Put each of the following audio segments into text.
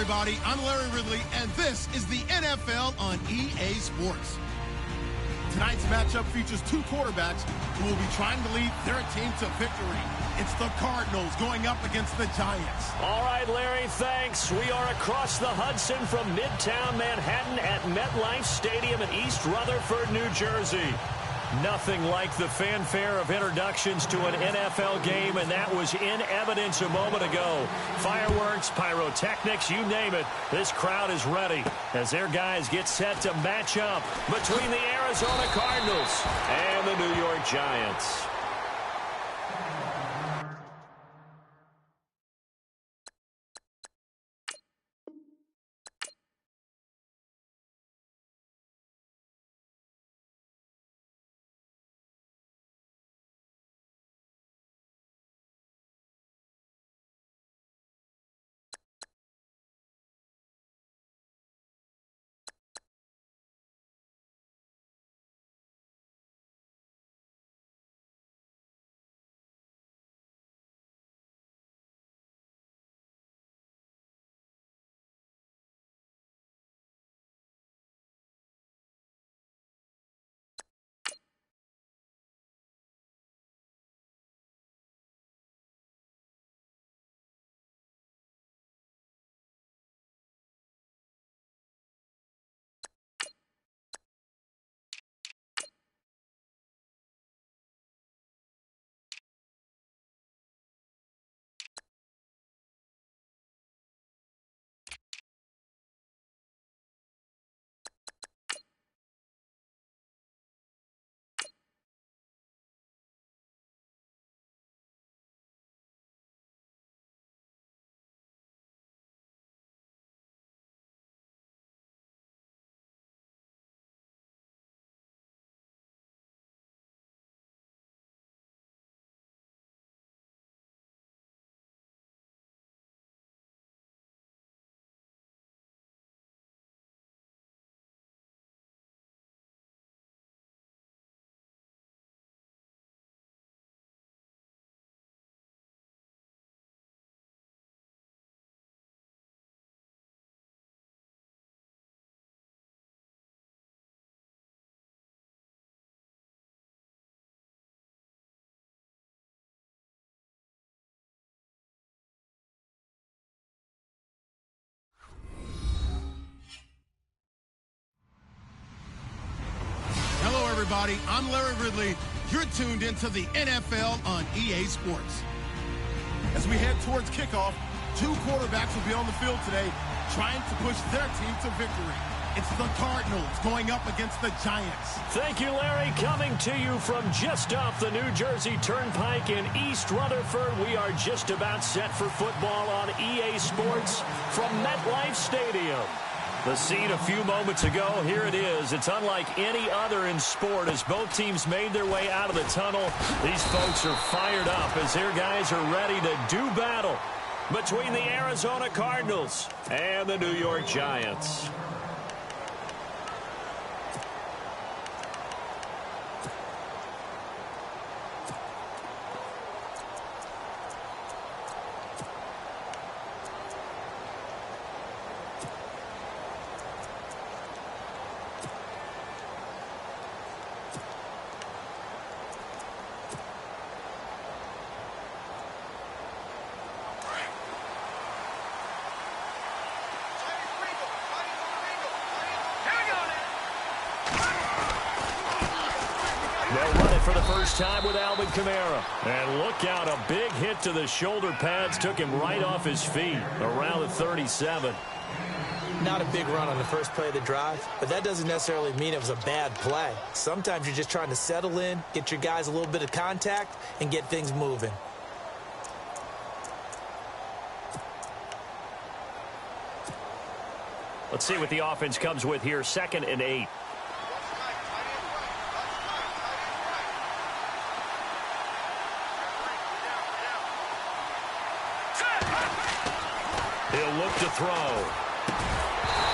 everybody. I'm Larry Ridley, and this is the NFL on EA Sports. Tonight's matchup features two quarterbacks who will be trying to lead their team to victory. It's the Cardinals going up against the Giants. All right, Larry, thanks. We are across the Hudson from Midtown Manhattan at MetLife Stadium in East Rutherford, New Jersey. Nothing like the fanfare of introductions to an NFL game, and that was in evidence a moment ago. Fireworks, pyrotechnics, you name it. This crowd is ready as their guys get set to match up between the Arizona Cardinals and the New York Giants. Everybody, I'm Larry Ridley. You're tuned into the NFL on EA Sports. As we head towards kickoff, two quarterbacks will be on the field today trying to push their team to victory. It's the Cardinals going up against the Giants. Thank you, Larry. Coming to you from just off the New Jersey Turnpike in East Rutherford, we are just about set for football on EA Sports from MetLife Stadium. The scene a few moments ago, here it is. It's unlike any other in sport as both teams made their way out of the tunnel. These folks are fired up as their guys are ready to do battle between the Arizona Cardinals and the New York Giants. For the first time with Alvin Kamara. And look out, a big hit to the shoulder pads took him right off his feet around the 37. Not a big run on the first play of the drive, but that doesn't necessarily mean it was a bad play. Sometimes you're just trying to settle in, get your guys a little bit of contact, and get things moving. Let's see what the offense comes with here. 2nd and 8. He'll look to throw.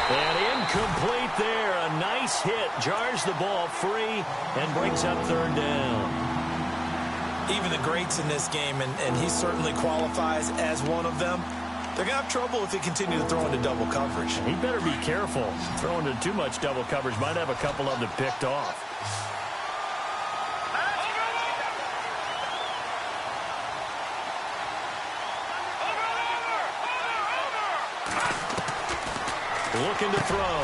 And incomplete there. A nice hit. Jars the ball free and brings up 3rd down. Even the greats in this game, and he certainly qualifies as one of them, They're going to have trouble if they continue to throw into double coverage. He better be careful. Throwing into too much double coverage might have a couple of them picked off. Looking to throw.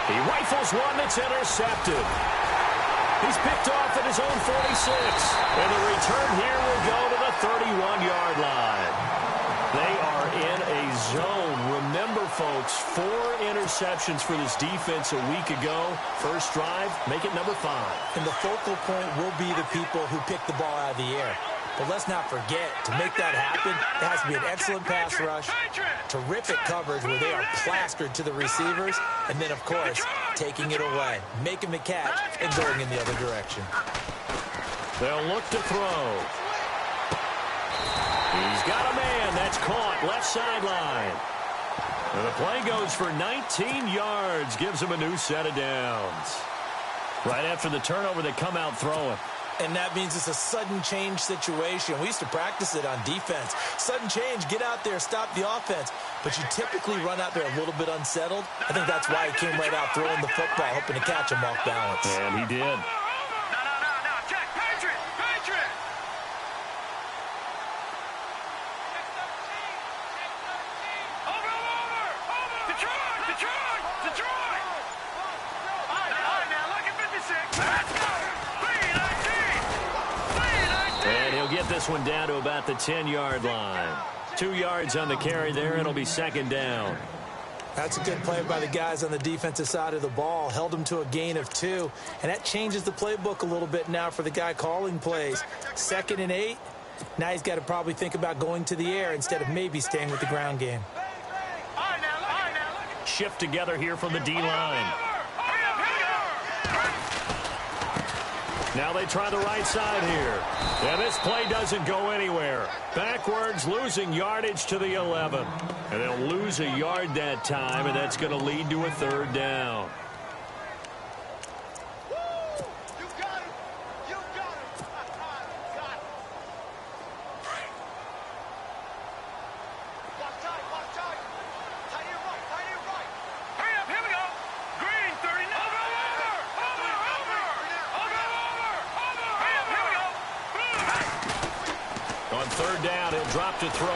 He rifles one that's intercepted. He's picked off at his own 46. And the return here will go to the 31-yard line. They are in a zone. Remember, folks, 4 interceptions for this defense a week ago. First drive, make it number 5. And the focal point will be the people who pick the ball out of the air. But let's not forget, to make that happen, it has to be an excellent pass rush, terrific coverage where they are plastered to the receivers, and then, of course, taking it away, making the catch, and going in the other direction. They'll look to throw. He's got a man. That's caught left sideline. And the play goes for 19 yards. Gives him a new set of downs. Right after the turnover, they come out throwing. And that means it's a sudden change situation. We used to practice it on defense. Sudden change, get out there, stop the offense. But you typically run out there a little bit unsettled. I think that's why he came right out throwing the football, hoping to catch him off balance. And he did. This one down to about the 10-yard line. 2 yards on the carry there. It'll be second down. That's a good play by the guys on the defensive side of the ball. Held them to a gain of 2. And that changes the playbook a little bit now for the guy calling plays. 2nd and 8. Now he's got to probably think about going to the air instead of maybe staying with the ground game. Shift together here from the D-line. Now they try the right side here. And this play doesn't go anywhere. Backwards, losing yardage to the 11. And they'll lose a yard that time, and that's going to lead to a 3rd down. To throw.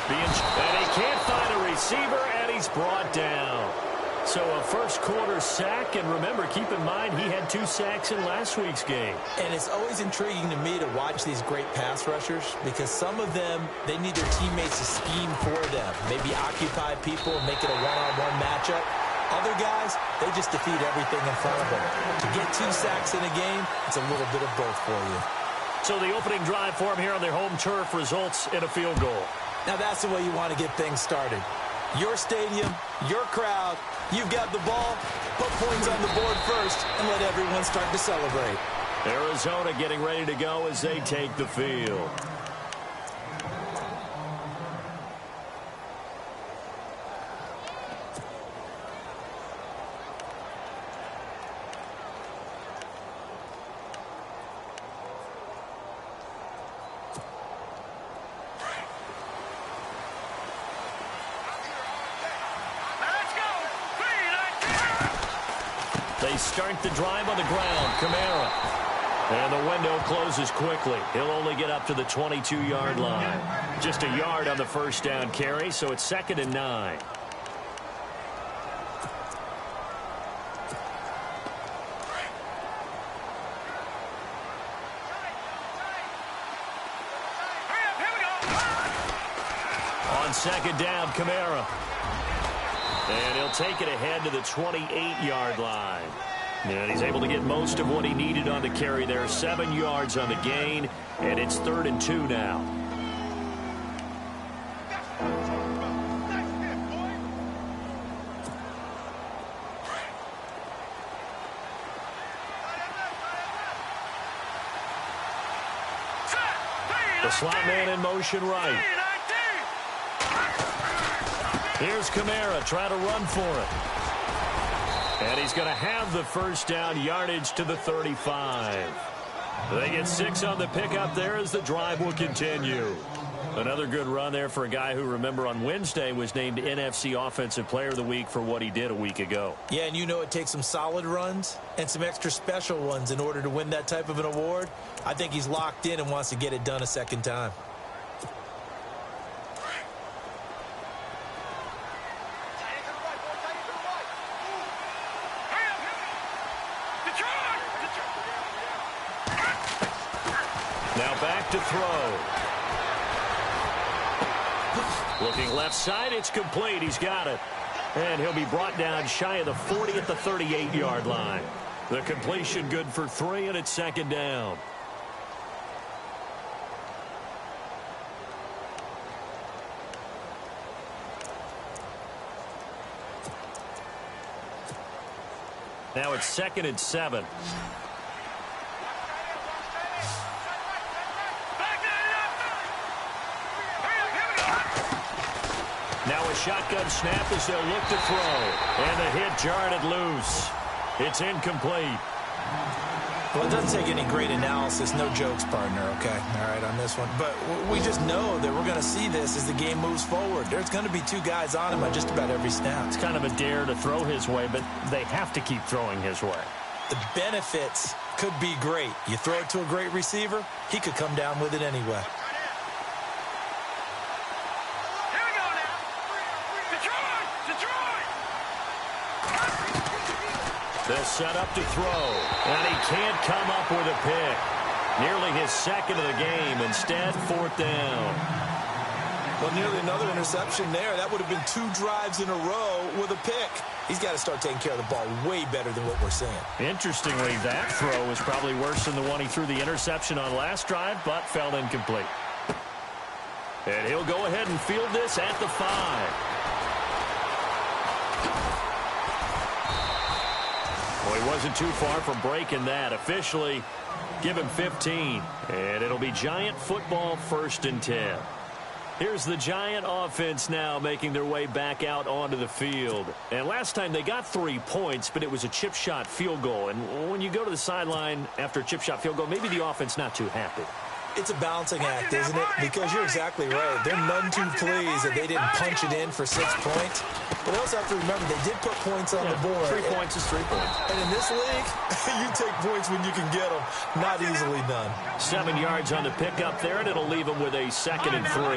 And he can't find a receiver, and he's brought down. So a first-quarter sack, and remember, keep in mind, he had 2 sacks in last week's game. And it's always intriguing to me to watch these great pass rushers because some of them, they need their teammates to scheme for them, maybe occupy people and make it a one-on-one matchup. Other guys, they just defeat everything in front of them. To get 2 sacks in a game, it's a little bit of both for you. So the opening drive for them here on their home turf results in a field goal. Now that's the way you want to get things started. Your stadium, your crowd, you've got the ball, put points on the board first, and let everyone start to celebrate. Arizona getting ready to go as they take the field. They start the drive on the ground. Kamara. And the window closes quickly. He'll only get up to the 22-yard line. Just a yard on the first down carry, so it's 2nd and 9. On 2nd down, Kamara. And he'll take it ahead to the 28-yard line. And he's able to get most of what he needed on the carry there. 7 yards on the gain, and it's 3rd and 2 now. The slot man in motion right. Here's Kamara trying to run for it. And he's going to have the first down, yardage to the 35. They get 6 on the pickup there as the drive will continue. Another good run there for a guy who, remember, on Wednesday was named NFC Offensive Player of the Week for what he did a week ago. Yeah, and you know it takes some solid runs and some extra special ones in order to win that type of an award. I think he's locked in and wants to get it done a second time. Now back to throw. Looking left side, it's complete. He's got it. And he'll be brought down shy of the 40 at the 38-yard line. The completion good for 3, and it's second down. Now it's 2nd and 7. Now a shotgun snap as they'll look to throw. And the hit jarred it loose. It's incomplete. Well, it doesn't take any great analysis. No jokes, partner, okay? All right, on this one. But we just know that we're going to see this as the game moves forward. There's going to be 2 guys on him on just about every snap. It's kind of a dare to throw his way, but they have to keep throwing his way. The benefits could be great. You throw it to a great receiver, he could come down with it anyway. They'll set up to throw, and he can't come up with a pick. Nearly his 2nd of the game. Instead, 4th down. Well, nearly another interception there. That would have been 2 drives in a row with a pick. He's got to start taking care of the ball way better than what we're seeing. Interestingly, that throw was probably worse than the one he threw the interception on last drive, but fell incomplete. And he'll go ahead and field this at the 5. Well, he wasn't too far from breaking that. Officially, give him 15. And it'll be Giant football, 1st and 10. Here's the Giant offense now making their way back out onto the field. And last time they got 3 points, but it was a chip shot field goal. And when you go to the sideline after a chip shot field goal, maybe the offense not too happy. It's a balancing act, isn't it? Because you're exactly right. They're none too pleased that they didn't punch it in for 6 points. But they also have to remember they did put points on the board. 3 points is 3 points. And in this league, you take points when you can get them. Not easily done. 7 yards on the pickup there, and it'll leave them with a 2nd and 3.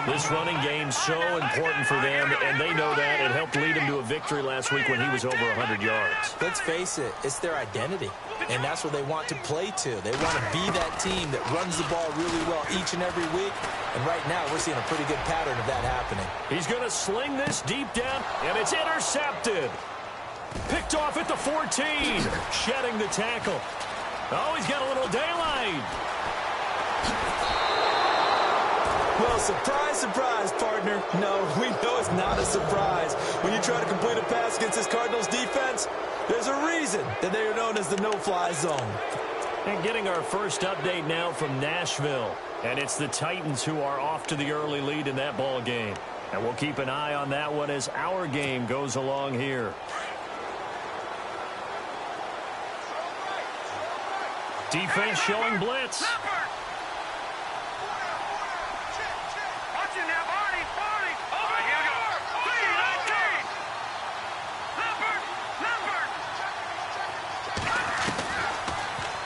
This running game's so important for them, and they know that. It helped lead him to a victory last week when he was over 100 yards. Let's face it, it's their identity. And that's what they want to play to. They want to be that team that runs the ball really well each and every week. And right now, we're seeing a pretty good pattern of that happening. He's going to sling this deep down, and it's intercepted. Picked off at the 14. Shedding the tackle. Oh, he's got a little daylight. Well, surprise, surprise, partner. No, we know it's not a surprise. When you try to complete a pass against this Cardinals defense, there's a reason that they are known as the no-fly zone. And getting our first update now from Nashville. And it's the Titans who are off to the early lead in that ball game. And we'll keep an eye on that one as our game goes along here. Defense showing blitz.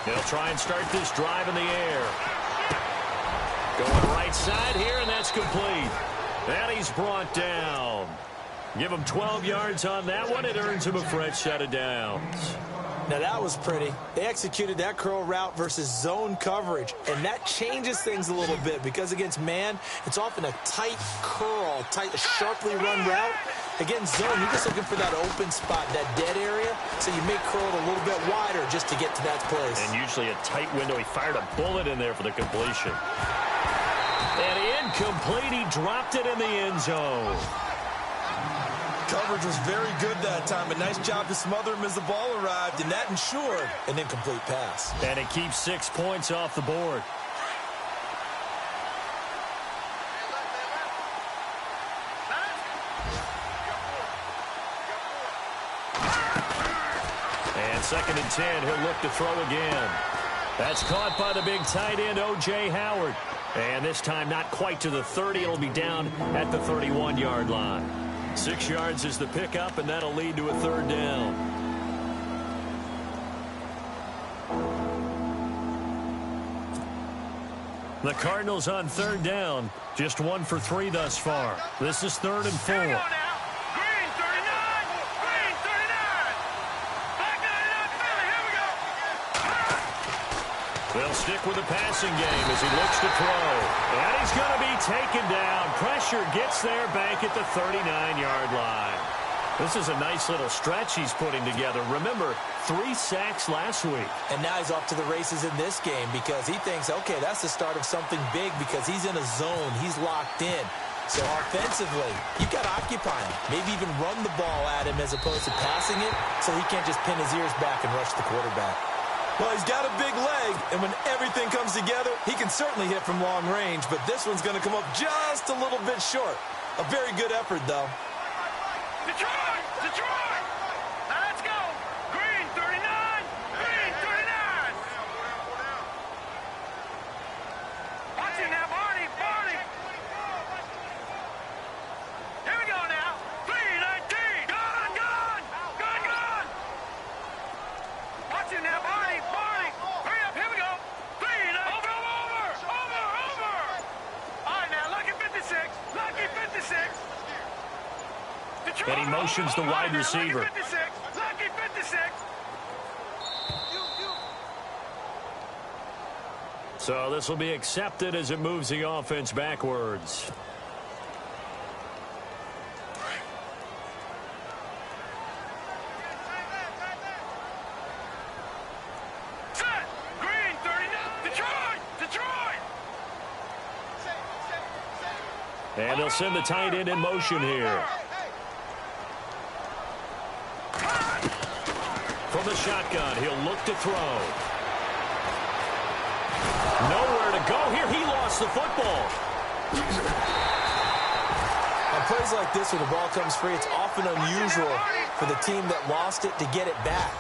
They'll try and start this drive in the air. Going right side here, and that's complete. And he's brought down. Give him 12 yards on that one. It earns him a fresh set of downs. Now, that was pretty. They executed that curl route versus zone coverage, and that changes things a little bit because against man, it's often a tight curl, sharply run route. Against zone, you're just looking for that open spot, that dead area, so you may curl it a little bit wider just to get to that place. And usually a tight window. He fired a bullet in there for the completion. And incomplete. He dropped it in the end zone. Coverage was very good that time. A nice job to smother him as the ball arrived, and that ensured an incomplete pass. And it keeps 6 points off the board. And 2nd and 10, he'll look to throw again. That's caught by the big tight end, O.J. Howard. And this time not quite to the 30. It'll be down at the 31-yard line. 6 yards is the pickup, and that'll lead to a third down. The Cardinals on third down. Just 1 for 3 thus far. This is 3rd and 4. They'll stick with the passing game as he looks to throw. And he's going to be taken down. Pressure gets there back at the 39-yard line. This is a nice little stretch he's putting together. Remember, 3 sacks last week. And now he's off to the races in this game because he thinks, okay, that's the start of something big because he's in a zone. He's locked in. So offensively, you've got to occupy him. Maybe even run the ball at him as opposed to passing it so he can't just pin his ears back and rush the quarterback. Well, he's got a big leg, and when everything comes together, he can certainly hit from long range, but this one's going to come up just a little bit short. A very good effort, though. Detroit! Detroit! Now let's go! Green 39! Green 39! Watch it now, Barney! Barney! Here we go now! 319! Gone! Gone! Gone! Gone! Watch it now, Barney! Barney! Hurry up! Here we go! 319! Over! Over! Over! All right, now, lucky 56! Lucky 56! And he motions the wide receiver. Lucky 56! Lucky 56! So this will be accepted as it moves the offense backwards. Set! Green 39! Detroit! Detroit! And they'll send the tight end in motion here. From the shotgun, he'll look to throw. Nowhere to go here. He lost the football. On plays like this, when the ball comes free, it's often unusual for the team that lost it to get it back.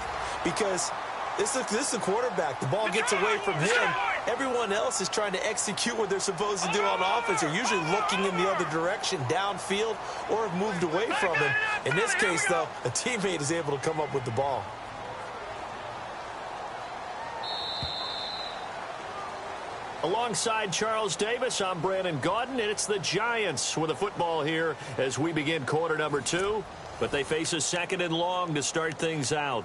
Because this is the quarterback. The ball gets away from him. Everyone else is trying to execute what they're supposed to do on offense. They're usually looking in the other direction, downfield, or have moved away from him. In this case, though, a teammate is able to come up with the ball. Alongside Charles Davis, I'm Brandon Gaudin, and it's the Giants with the football here as we begin quarter number 2. But they face a 2nd and long to start things out.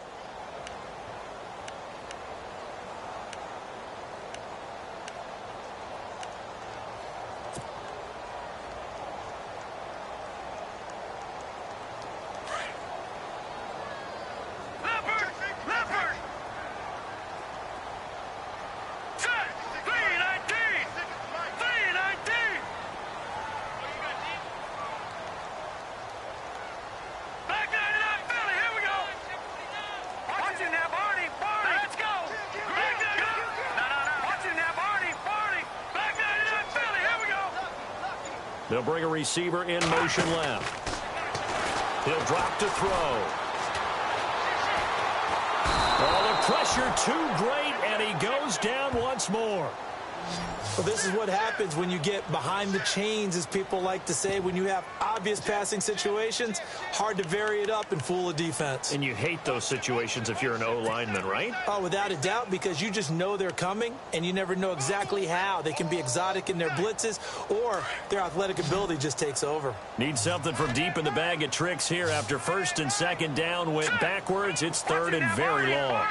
They'll bring a receiver in motion left. He'll drop to throw. Oh, the pressure too great, and he goes down once more. Well, this is what happens when you get behind the chains, as people like to say. When you have obvious passing situations, hard to vary it up and fool a defense. And you hate those situations if you're an O-lineman, right? Oh, without a doubt, because you just know they're coming, and you never know exactly how. They can be exotic in their blitzes, or their athletic ability just takes over. Need something from deep in the bag of tricks here. After 1st and 2nd down went backwards, it's 3rd and very long.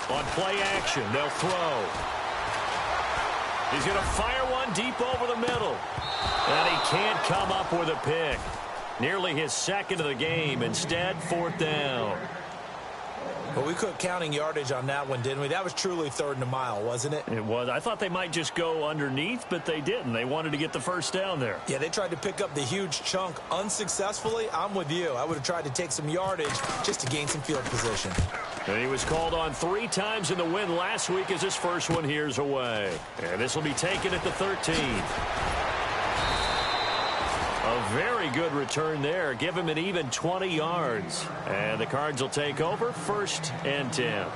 On play action, they'll throw. He's going to fire one deep over the middle. And he can't come up with a pick. Nearly his 2nd of the game. Instead, 4th down. Well, we quit counting yardage on that one, didn't we? That was truly 3rd and a mile, wasn't it? It was. I thought they might just go underneath, but they didn't. They wanted to get the 1st down there. Yeah, they tried to pick up the huge chunk unsuccessfully. I'm with you. I would have tried to take some yardage just to gain some field position. And he was called on 3 times in the win last week as his first one here's away. And this will be taken at the 13. A very good return there. Give him an even 20 yards. And the Cards will take over 1st and 10.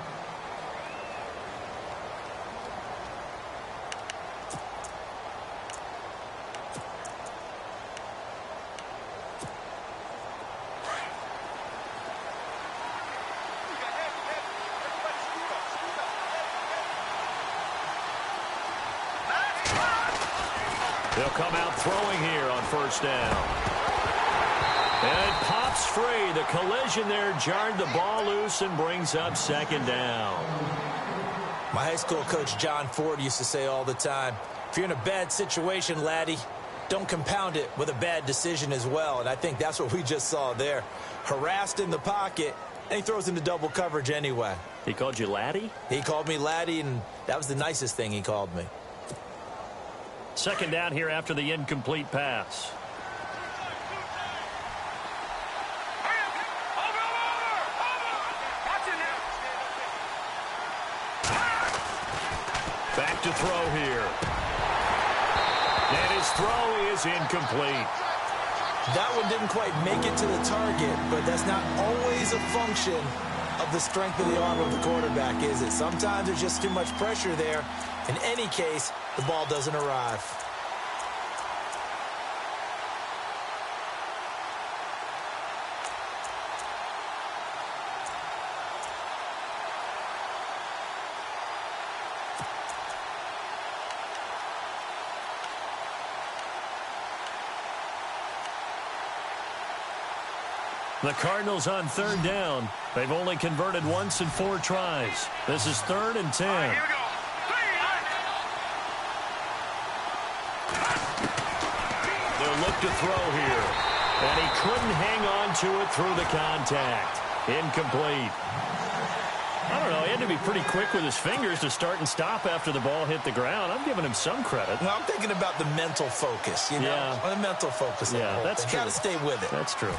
They'll come out throwing here on 1st down. And it pops free. The collision there jarred the ball loose and brings up 2nd down. My high school coach, John Ford, used to say all the time, if you're in a bad situation, laddie, don't compound it with a bad decision as well. And I think that's what we just saw there. Harassed in the pocket, and he throws into double coverage anyway. He called you laddie? He called me laddie, and that was the nicest thing he called me. 2nd down here after the incomplete pass. Back to throw here. And his throw is incomplete. That one didn't quite make it to the target, but that's not always a function of the strength of the arm of the quarterback, is it? Sometimes there's just too much pressure there. In any case, the ball doesn't arrive. The Cardinals on 3rd down. They've only converted once in 4 tries. This is 3rd and 10. Here we go. They'll look to throw here. And he couldn't hang on to it through the contact. Incomplete. I don't know. He had to be pretty quick with his fingers to start and stop after the ball hit the ground. I'm giving him some credit. Well, I'm thinking about the mental focus, you know? Yeah. The mental focus. Yeah, that's true. Got to stay with it. That's true.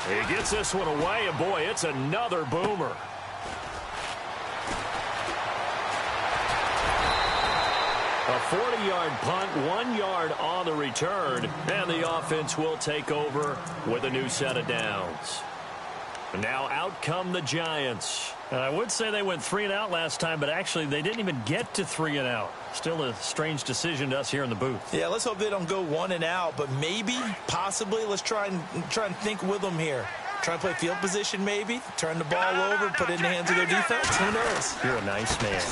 He gets this one away, and boy, it's another boomer. A 40-yard punt, 1 yard on the return, and the offense will take over with a new set of downs. And now out come the Giants. And I would say they went 3 and out last time, but actually they didn't even get to 3 and out. Still a strange decision to us here in the booth. Yeah, let's hope they don't go 1 and out, but maybe, possibly, let's try and think with them here. Try and play field position maybe, turn the ball over, put it in the hands of their defense. Who knows? You're a nice man.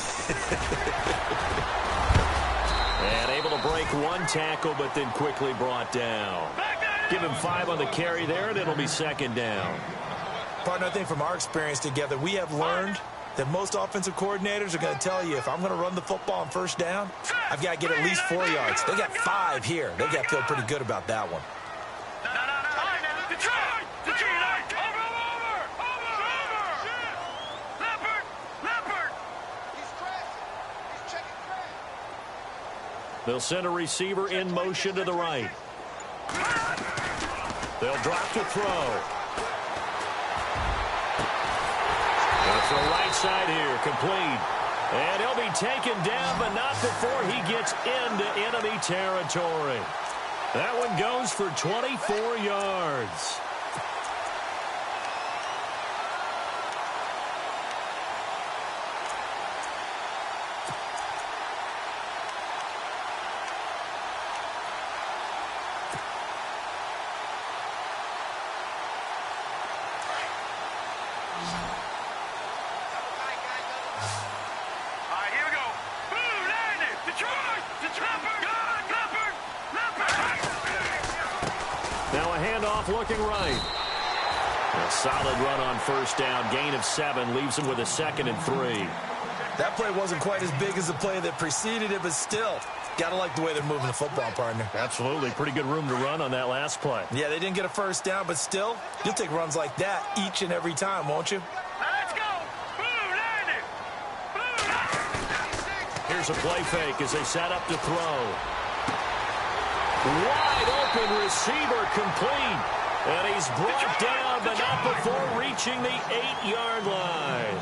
And able to break 1 tackle, but then quickly brought down. Give him 5 on the carry there, and it'll be 2nd down. Partner, I think from our experience together, we have learned that most offensive coordinators are going to tell you, if I'm going to run the football on 1st down, I've got to get at least 4 yards. They got 5 here. They got to feel pretty good about that one. They'll send a receiver in motion to the right. They'll drop to throw. It's the right side here, complete. And he'll be taken down, but not before he gets into enemy territory. That one goes for 24 yards. Now a handoff looking right. A solid run on 1st down. Gain of 7 leaves him with a 2nd and 3. That play wasn't quite as big as the play that preceded it, but still, got to like the way they're moving the football, partner. Absolutely. Pretty good room to run on that last play. Yeah, they didn't get a 1st down, but still, you'll take runs like that each and every time, won't you? Let's go. Here's a play fake as they set up to throw. Wide open receiver complete. And he's brought down, but not before reaching the 8-yard line.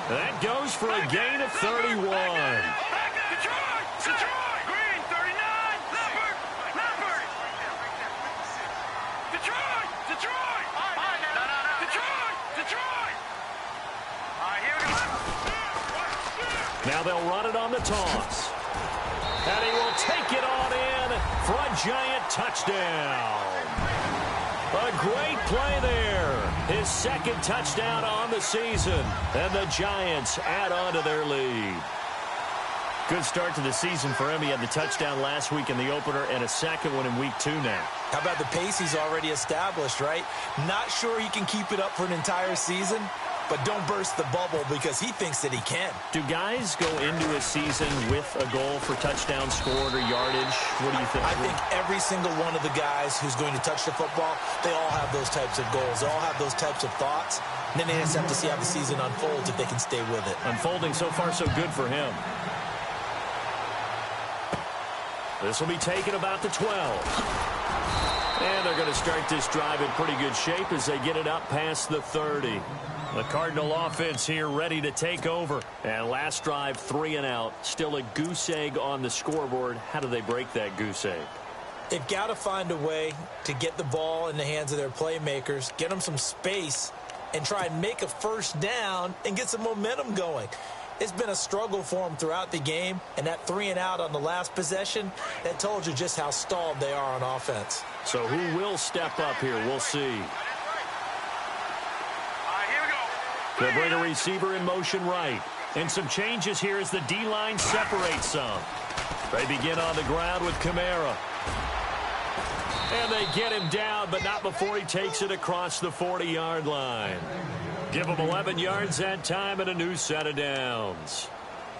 That goes for a gain of 31. Detroit! Green, 39! Now they'll run it on the toss. And he will take it on in for a giant touchdown. A great play there. His second touchdown on the season. And the Giants add on to their lead. Good start to the season for him. He had the touchdown last week in the opener and a second one in week 2 now. How about the pace he's already established, right? Not sure he can keep it up for an entire season, but don't burst the bubble because he thinks that he can. Do guys go into a season with a goal for touchdown scored or yardage? What do you think? I think every single one of the guys who's going to touch the football, they all have those types of goals. They all have those types of thoughts. And then they just have to see how the season unfolds if they can stay with it. Unfolding so far so good for him. This will be taken about the 12. And they're going to start this drive in pretty good shape as they get it up past the 30. The Cardinal offense here ready to take over. And last drive, 3 and out. Still a goose egg on the scoreboard. How do they break that goose egg? They've got to find a way to get the ball in the hands of their playmakers, get them some space, and try and make a first down and get some momentum going. It's been a struggle for them throughout the game, and that 3 and out on the last possession, that told you just how stalled they are on offense. So who will step up here? We'll see. They'll bring a receiver in motion right. And some changes here as the D-line separates some. They begin on the ground with Kamara. And they get him down, but not before he takes it across the 40-yard line. Give him 11 yards that time and a new set of downs.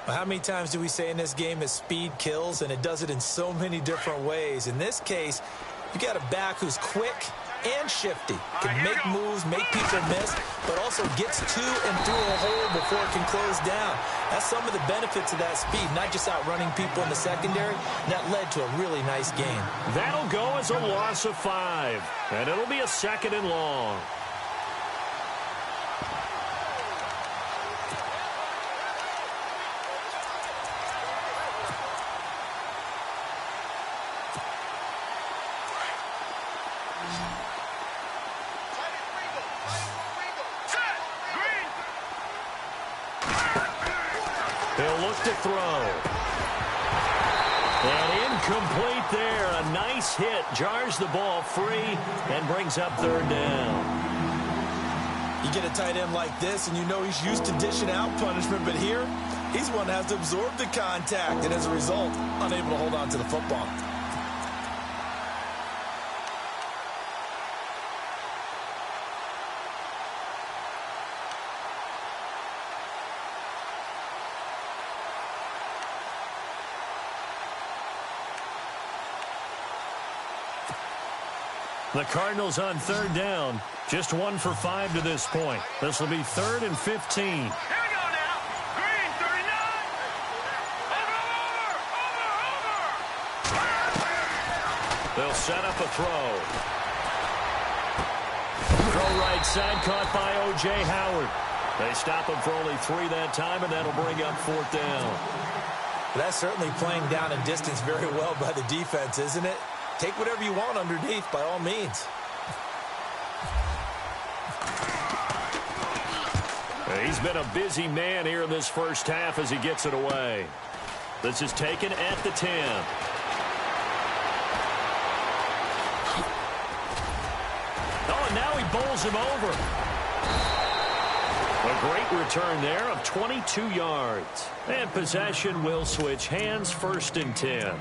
Well, how many times do we say in this game that speed kills, and it does it in so many different ways? In this case, you got a back who's quick and shifty, can make moves, make people miss, but also gets to and through a hole before it can close down. That's some of the benefits of that speed, not just outrunning people in the secondary. That led to a really nice game. That'll go as a loss of 5, and it'll be a 2nd and long. They'll look to throw. And incomplete there. A nice hit. Jars the ball free and brings up 3rd down. You get a tight end like this, and you know he's used to dishing out punishment, but here, he's one that has to absorb the contact, and as a result, unable to hold on to the football. The Cardinals on 3rd down. Just 1 for 5 to this point. This will be 3rd and 15. Here we go now. Green, 39. Over. They'll set up a throw. Throw right side, caught by O.J. Howard. They stop him for only 3 that time, and that'll bring up 4th down. That's certainly playing down a distance very well by the defense, isn't it? Take whatever you want underneath, by all means. He's been a busy man here in this first half as he gets it away. This is taken at the 10. Oh, and now he bowls him over. A great return there of 22 yards. And possession will switch hands, 1st and 10.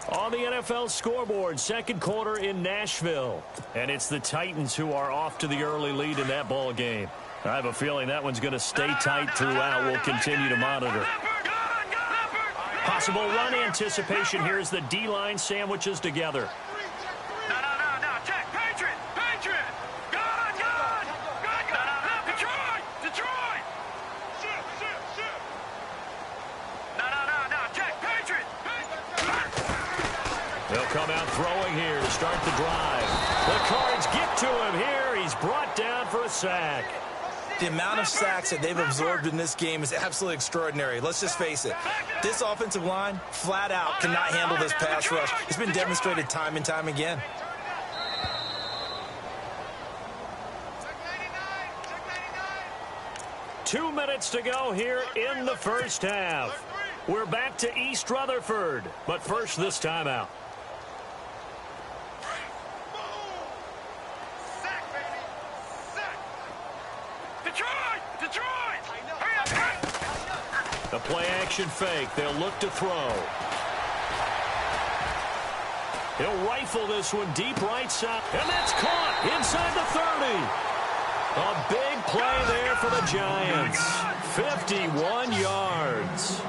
On the NFL scoreboard, 2nd quarter in Nashville. And it's the Titans who are off to the early lead in that ball game. I have a feeling that one's going to stay tight throughout. We'll continue to monitor. Possible run anticipation here as the D-line sandwiches together. No. Check. Patriot. Gun. Detroit. Shoot. No. Check. Patriot. They'll come out throwing here to start the drive. The Cards get to him here. He's brought down for a sack. The amount of sacks that they've absorbed in this game is absolutely extraordinary. Let's just face it. This offensive line, flat out, cannot handle this pass rush. It's been demonstrated time and time again. 2 minutes to go here in the first half. We're back to East Rutherford, but first this timeout. A play-action fake. They'll look to throw. He'll rifle this one deep right side. And that's caught inside the 30. A big play there for the Giants. 51 yards.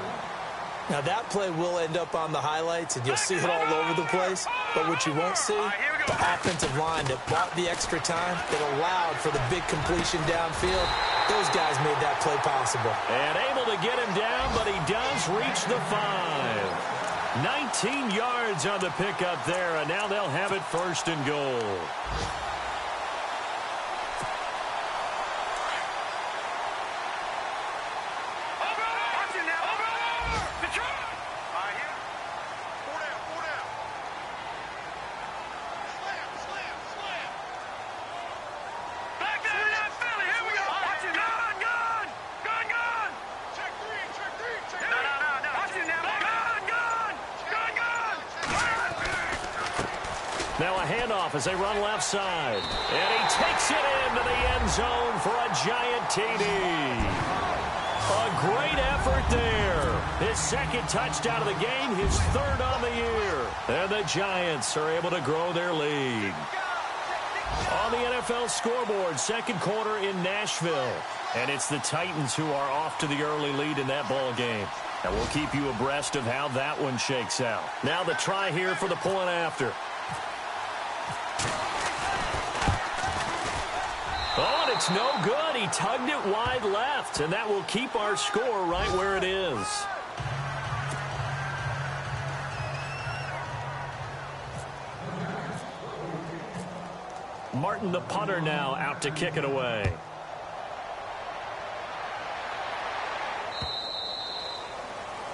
Now, that play will end up on the highlights, and you'll see it all over the place. But what you won't see, the offensive line that bought the extra time, that allowed for the big completion downfield, those guys made that play possible. And able to get him down, but he does reach the 5. 19 yards on the pickup there, and now they'll have it first and goal. Now a handoff as they run left side. And he takes it into the end zone for a giant TD. A great effort there. His second touchdown of the game, his third on the year. And the Giants are able to grow their lead. On the NFL scoreboard, second quarter in Nashville. And it's the Titans who are off to the early lead in that ball game. And we'll keep you abreast of how that one shakes out. Now the try here for the point after. Oh, and it's no good. He tugged it wide left, and that will keep our score right where it is. Martin, the punter, now out to kick it away.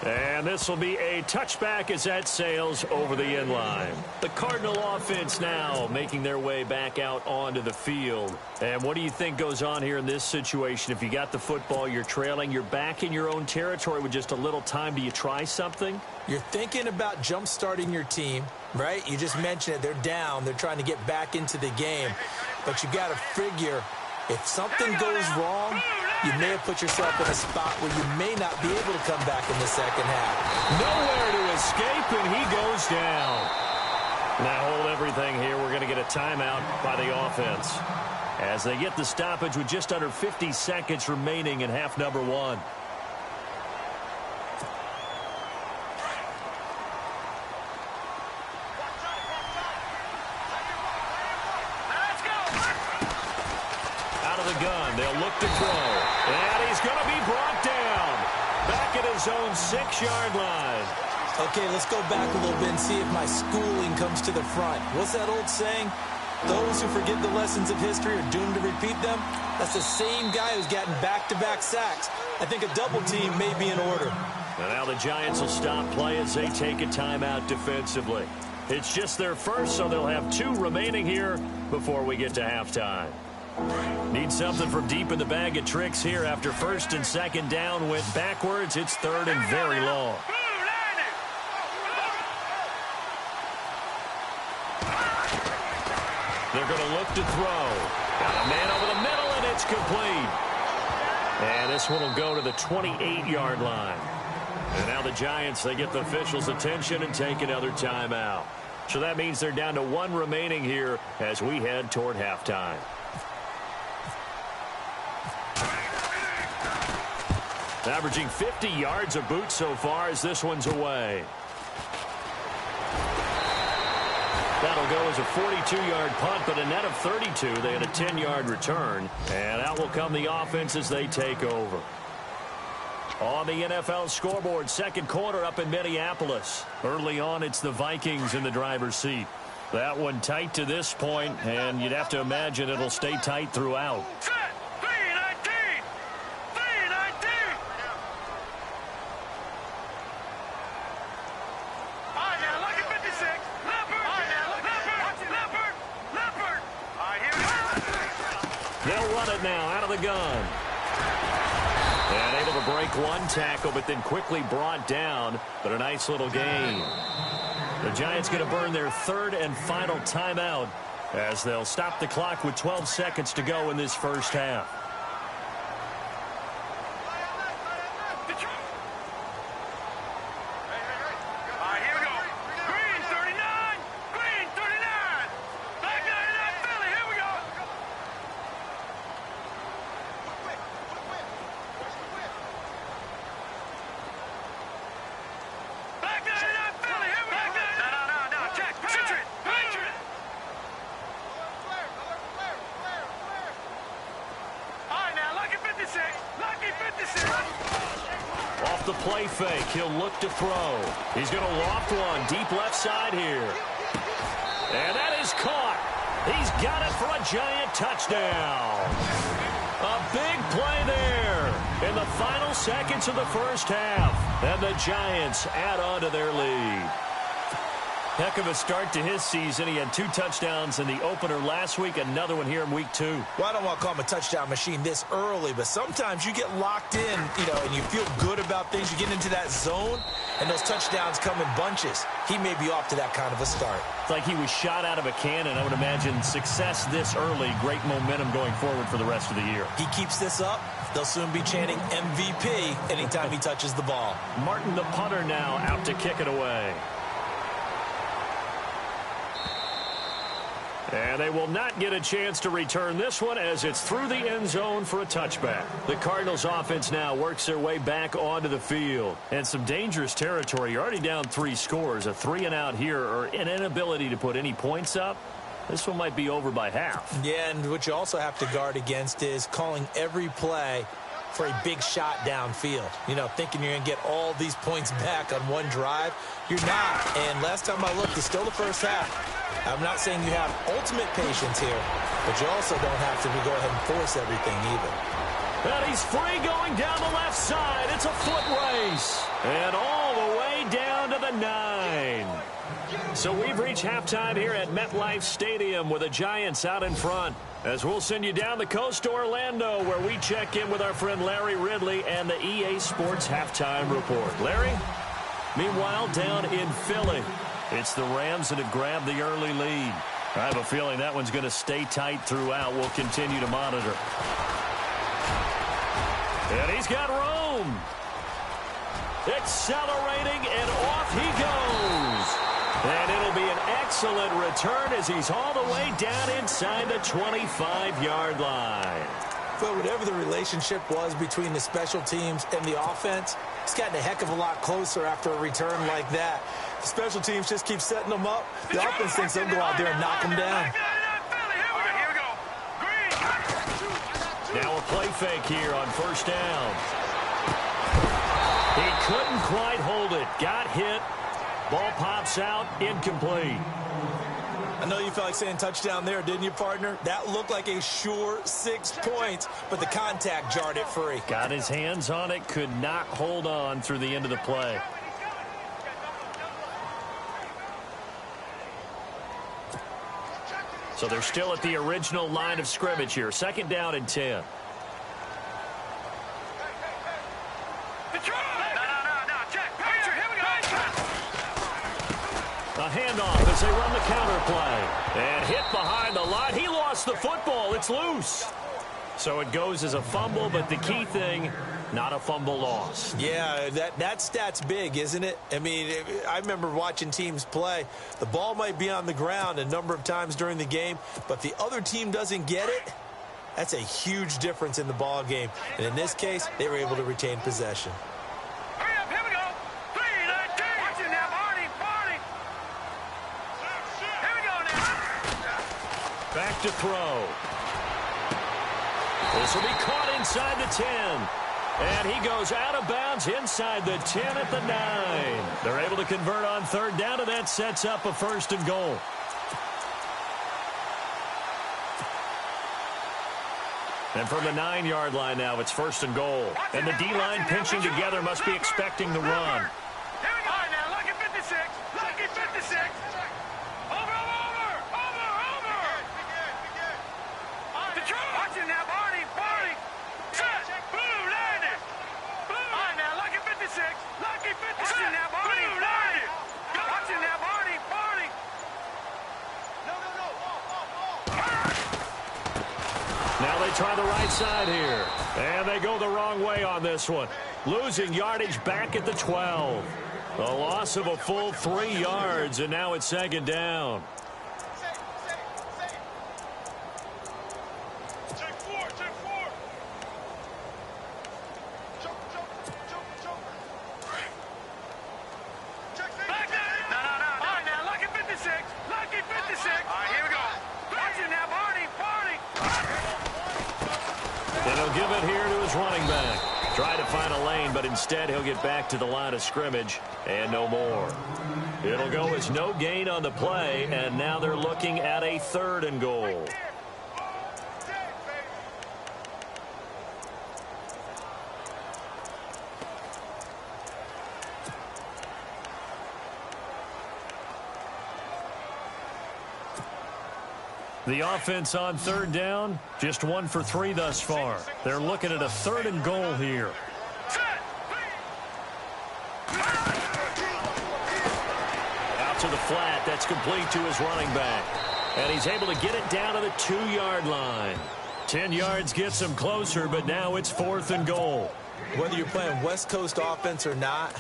And this will be a touchback as that sails over the end line. The Cardinal offense now making their way back out onto the field. And what do you think goes on here in this situation? If you got the football, you're trailing, you're back in your own territory with just a little time. Do you try something? You're thinking about jump-starting your team, right? You just mentioned it. They're down. They're trying to get back into the game. But you got to figure if something goes wrong, you may have put yourself in a spot where you may not be able to come back in the second half. Nowhere to escape, and he goes down. Now hold everything here. We're going to get a timeout by the offense as they get the stoppage with just under 50 seconds remaining in half number 1. They'll look to throw. And he's going to be brought down. Back at his own 6-yard line. Okay, let's go back a little bit and see if my schooling comes to the front. What's that old saying? Those who forget the lessons of history are doomed to repeat them. That's the same guy who's gotten back-to-back sacks. I think a double team may be in order. And now the Giants will stop play as they take a timeout defensively. It's just their first, so they'll have 2 remaining here before we get to halftime. Need something from deep in the bag of tricks here after first and second down went backwards. It's third and very long. They're going to look to throw. Got a man over the middle, and it's complete. And this one will go to the 28-yard line. And now the Giants, they get the officials' attention and take another timeout. So that means they're down to 1 remaining here as we head toward halftime. Averaging 50 yards a boot so far as this one's away. That'll go as a 42-yard punt, but a net of 32. They had a 10-yard return. And out will come the offense as they take over. On the NFL scoreboard, second quarter up in Minneapolis. Early on, it's the Vikings in the driver's seat. That one tight to this point, and you'd have to imagine it'll stay tight throughout. They'll run it now out of the gun. break one tackle, but then quickly brought down. But a nice little gain. The Giants going to burn their third and final timeout as they'll stop the clock with 12 seconds to go in this first half. Off the play fake, he'll look to throw. He's going to loft one deep left side here. And that is caught. He's got it for a Giant touchdown. A big play there in the final seconds of the first half. And the Giants add on to their lead. Heck of a start to his season. He had 2 touchdowns in the opener last week, another one here in week 2. Well, I don't want to call him a touchdown machine this early, but sometimes you get locked in, and you feel good about things. You get into that zone, and those touchdowns come in bunches. He may be off to that kind of a start. It's like he was shot out of a cannon. I would imagine success this early, great momentum going forward for the rest of the year. He keeps this up, they'll soon be chanting MVP anytime he touches the ball. Martin, the punter, now out to kick it away. And they will not get a chance to return this one as it's through the end zone for a touchback. The Cardinals offense now works their way back onto the field. And some dangerous territory. You're already down 3 scores. A 3-and-out here or an inability to put any points up. This one might be over by half. Yeah, and what you also have to guard against is calling every play for a big shot downfield. Thinking you're going to get all these points back on one drive. You're not. And last time I looked, it's still the first half. I'm not saying you have ultimate patience here, but you also don't have to go ahead and force everything either. And he's free going down the left side. It's a foot race. And all the way down to the 9. So we've reached halftime here at MetLife Stadium with the Giants out in front. As we'll send you down the coast to Orlando, where we check in with our friend Larry Ridley and the EA Sports Halftime Report. Larry? Meanwhile, down in Philly, it's the Rams that have grabbed the early lead. I have a feeling that one's going to stay tight throughout. We'll continue to monitor. And he's got room. Accelerating, and off he goes. And it'll be an excellent return as he's all the way down inside the 25-yard line. But whatever the relationship was between the special teams and the offense, it's gotten a heck of a lot closer after a return like that. The special teams just keep setting them up. The offense thinks they'll go out there and knock them down. Now a play fake here on first down. He couldn't quite hold it. Got hit. Ball pops out. Incomplete. I know you felt like saying touchdown there, didn't you, partner? That looked like a sure 6 points, but the contact jarred it free. Got his hands on it. Could not hold on through the end of the play. So they're still at the original line of scrimmage here. 2nd down and 10. A handoff as they run the counter play. And hit behind the line. He lost the football. It's loose. So it goes as a fumble, but the key thing, not a fumble loss. Yeah, that stat's big, isn't it? I mean, I remember watching teams play. The ball might be on the ground a number of times during the game, but the other team doesn't get it. That's a huge difference in the ball game. And in this case, they were able to retain possession. Hurry up, here we go. 3-19. Watch it now, Barney. Here we go now. Back to throw. This will be caught inside the 10. And he goes out of bounds inside the 10 at the 9. They're able to convert on 3rd down, and that sets up a 1st and goal. And from the 9-yard line now, it's 1st and goal. And the D-line pinching together must be expecting the run. Here we go now. Lucky 56. Lucky 56. Over. Detroit. Watch it now, Barney. Set. Blue landed. Lucky 56. Watching that, Barney. Watching that, Barney. Now they try the right side here. And they go the wrong way on this one. Losing yardage back at the 12. A loss of a full 3 yards, and now it's second down. And he'll give it here to his running back. Try to find a lane, but instead he'll get back to the line of scrimmage and no more. It'll go as no gain on the play, and now they're looking at a 3rd and goal. The offense on 3rd down, just 1 for 3 thus far. They're looking at a 3rd and goal here. Out to the flat, that's complete to his running back. And he's able to get it down to the 2-yard line. 10 yards gets him closer, but now it's 4th and goal. Whether you're playing West Coast offense or not,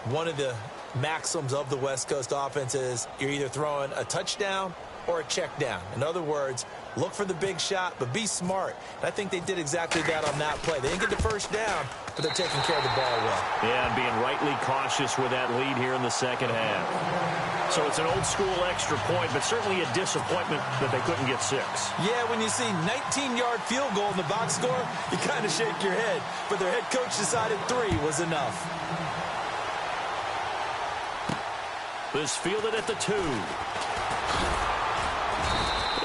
one of the maxims of the West Coast offense is you're either throwing a touchdown or a check down. In other words, look for the big shot, but be smart. And I think they did exactly that on that play. They didn't get the first down, but they're taking care of the ball well. Yeah, and being rightly cautious with that lead here in the second half. So it's an old-school extra point, but certainly a disappointment that they couldn't get 6. Yeah, when you see 19-yard field goal in the box score, you kind of shake your head. But their head coach decided 3 was enough. This fielded at the 2.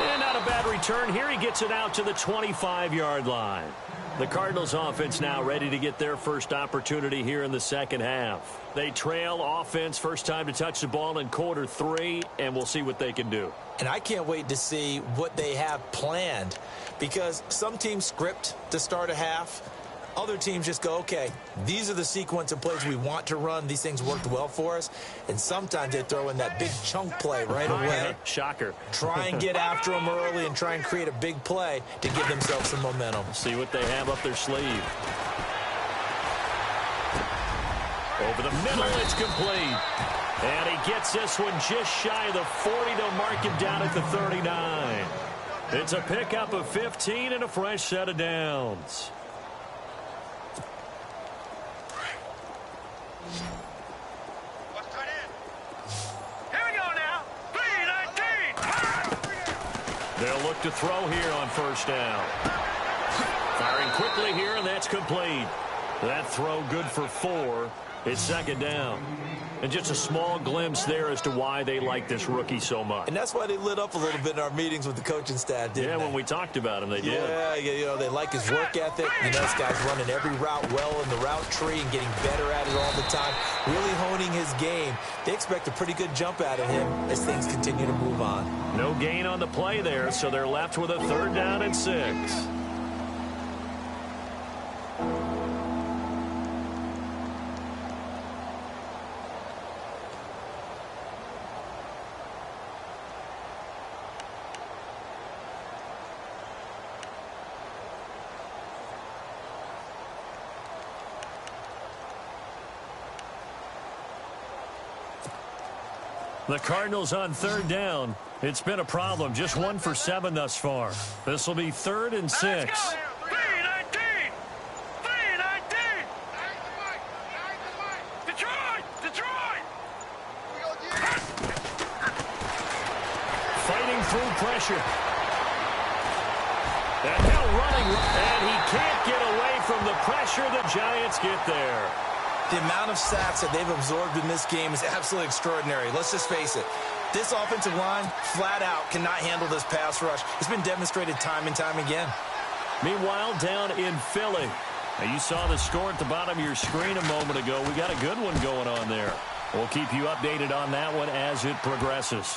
And not a bad return here. He gets it out to the 25-yard line. The Cardinals offense now ready to get their first opportunity here in the second half. They trail offense, first time to touch the ball in quarter 3, and we'll see what they can do. And I can't wait to see what they have planned, because some teams script to start a half. Other teams just go, okay, these are the sequence of plays we want to run. These things worked well for us. And sometimes they throw in that big chunk play right away. Shocker. Try and get after them early and try and create a big play to give themselves some momentum. See what they have up their sleeve. Over the middle, it's complete. And he gets this one just shy of the 40 to mark him down at the 39. It's a pickup of 15 and a fresh set of downs. They'll look to throw here on first down. Firing quickly here, and that's complete. That throw good for 4. It's second down. And just a small glimpse there as to why they like this rookie so much. And that's why they lit up a little bit in our meetings with the coaching staff, didn't they? Yeah, when we talked about him, they did. Yeah, you know, they like his work ethic. You know, this guy's running every route well in the route tree and getting better at it all the time, really honing his game. They expect a pretty good jump out of him as things continue to move on. No gain on the play there, so they're left with a 3rd down and 6. The Cardinals on 3rd down. It's been a problem. Just 1 for 7 thus far. This will be 3rd and 6. Let's go. 3-19. 3-19. Detroit. Fighting through pressure. And now running. And he can't get away from the pressure. The Giants get there. The amount of sacks that they've absorbed in this game is absolutely extraordinary. Let's just face it. This offensive line, flat out, cannot handle this pass rush. It's been demonstrated time and time again. Meanwhile, down in Philly. Now, you saw the score at the bottom of your screen a moment ago. We got a good one going on there. We'll keep you updated on that one as it progresses.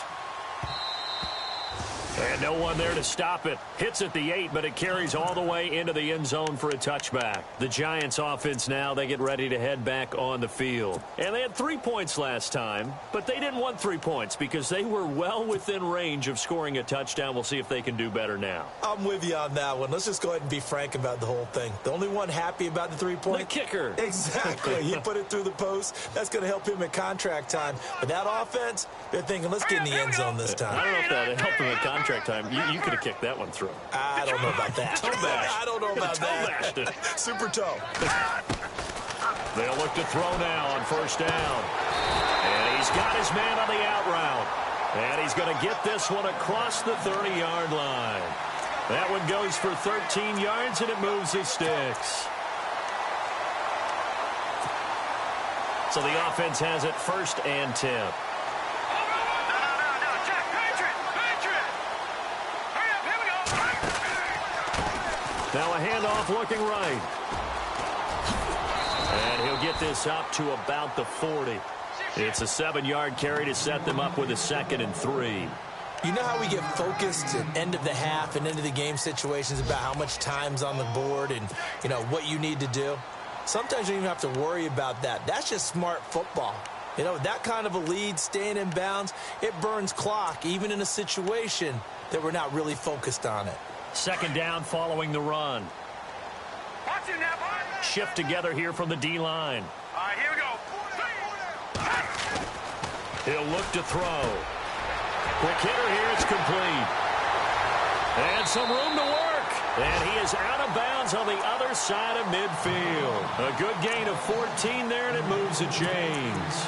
And no one there to stop it. Hits at the 8, but it carries all the way into the end zone for a touchback. The Giants offense now, they get ready to head back on the field. And they had 3 points last time, but they didn't want 3 points because they were well within range of scoring a touchdown. We'll see if they can do better now. I'm with you on that one. Let's just go ahead and be frank about the whole thing. The only one happy about the 3-point? The kicker. Exactly. He put it through the post. That's going to help him at contract time. But that offense, they're thinking, let's get in the end zone this time. I don't know if that helped him at contract time. You could have kicked that one through. I don't know about that. Toe bash. I don't know about that. Toe bashed it. Super toe. They'll look to throw now on first down. And he's got his man on the out route. And he's going to get this one across the 30-yard line. That one goes for 13 yards, and it moves his sticks. So the offense has it 1st and 10. Now a handoff looking right. And he'll get this up to about the 40. It's a 7-yard carry to set them up with a 2nd and 3. You know how we get focused at end of the half and end of the game situations about how much time's on the board and, you know, what you need to do? Sometimes you don't even have to worry about that. That's just smart football. You know, that kind of a lead, staying in bounds, it burns clock, even in a situation that we're not really focused on it. 2nd down following the run. Shift together here from the D-line. All right, here we go. He'll look to throw. Quick hitter here, it's complete. And some room to work. And he is out of bounds on the other side of midfield. A good gain of 14 there, and it moves the chains.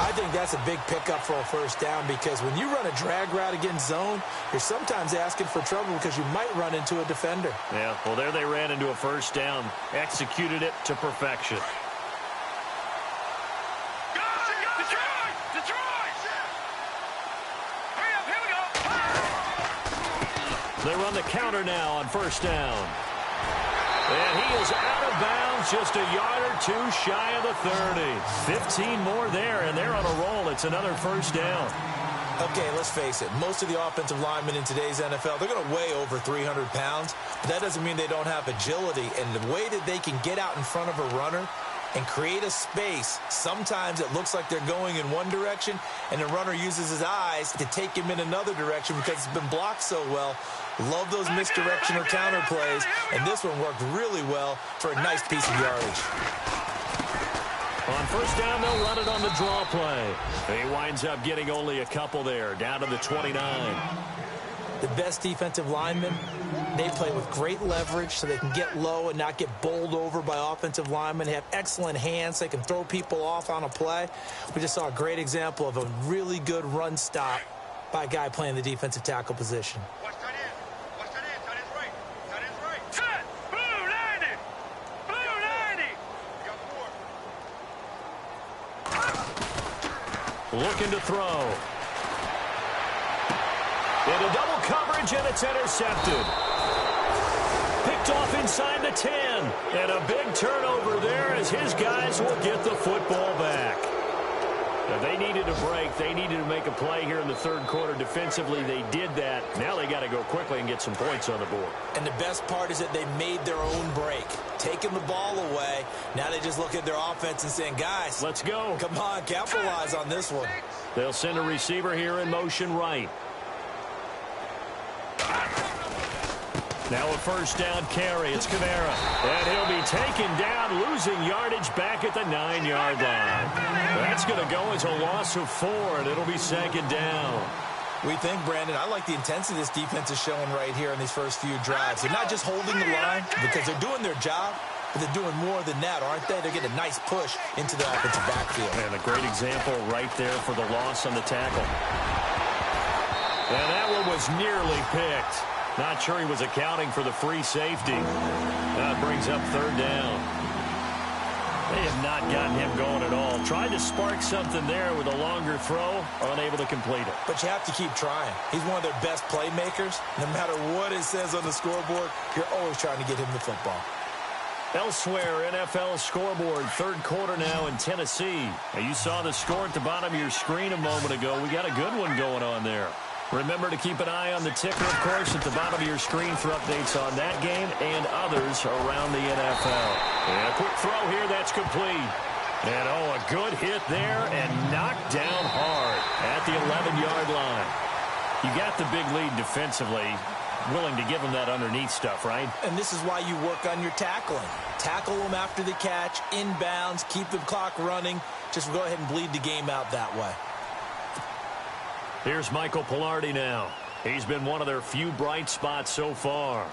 I think that's a big pickup for a 1st down because when you run a drag route against zone, you're sometimes asking for trouble because you might run into a defender. Yeah, well, there they ran into a 1st down. Executed it to perfection. They run the counter now on 1st down. And he is out of bounds just a yard or 2 shy of the 30. 15 more there, and they're on a roll. It's another 1st down. Okay, let's face it. Most of the offensive linemen in today's NFL, they're going to weigh over 300 pounds. But that doesn't mean they don't have agility. And the way that they can get out in front of a runner and create a space, sometimes it looks like they're going in one direction, and the runner uses his eyes to take him in another direction because it's been blocked so well. Love those misdirection or counter plays, and this one worked really well for a nice piece of yardage. On 1st down, they'll run it on the draw play. He winds up getting only a couple there, down to the 29. The best defensive linemen, they play with great leverage so they can get low and not get bowled over by offensive linemen. They have excellent hands. They can throw people off on a play. We just saw a great example of a really good run stop by a guy playing the defensive tackle position. Looking to throw. Into double coverage, and it's intercepted. Picked off inside the 10. And a big turnover there as his guys will get the football back. Now, they needed a break. They needed to make a play here in the 3rd quarter. Defensively, they did that. Now they got to go quickly and get some points on the board. And the best part is that they made their own break. Taking the ball away. Now they just look at their offense and saying, guys, let's go. Come on, capitalize on this one. They'll send a receiver here in motion right. Now a 1st down carry. It's Kamara. And he'll be taken down, losing yardage back at the 9-yard line. That's going to go as a loss of 4, and it'll be 2nd down. We think, Brandon, I like the intensity this defense is showing right here in these first few drives. They're not just holding the line because they're doing their job, but they're doing more than that, aren't they? They're getting a nice push into the offensive backfield. And a great example right there for the loss on the tackle. And that one was nearly picked. Not sure he was accounting for the free safety. That brings up 3rd down. They have not gotten him going at all. Tried to spark something there with a longer throw, unable to complete it. But you have to keep trying. He's one of their best playmakers. No matter what it says on the scoreboard, you're always trying to get him the football. Elsewhere, NFL scoreboard, 3rd quarter now in Tennessee. Now, you saw the score at the bottom of your screen a moment ago. We got a good one going on there. Remember to keep an eye on the ticker, of course, at the bottom of your screen for updates on that game and others around the NFL. And a quick throw here, that's complete. And, a good hit there and knocked down hard at the 11-yard line. You got the big lead defensively, willing to give them that underneath stuff, right? And this is why you work on your tackling. Tackle them after the catch, inbounds, keep the clock running. Just go ahead and bleed the game out that way. Here's Michael Pilardi now. He's been one of their few bright spots so far.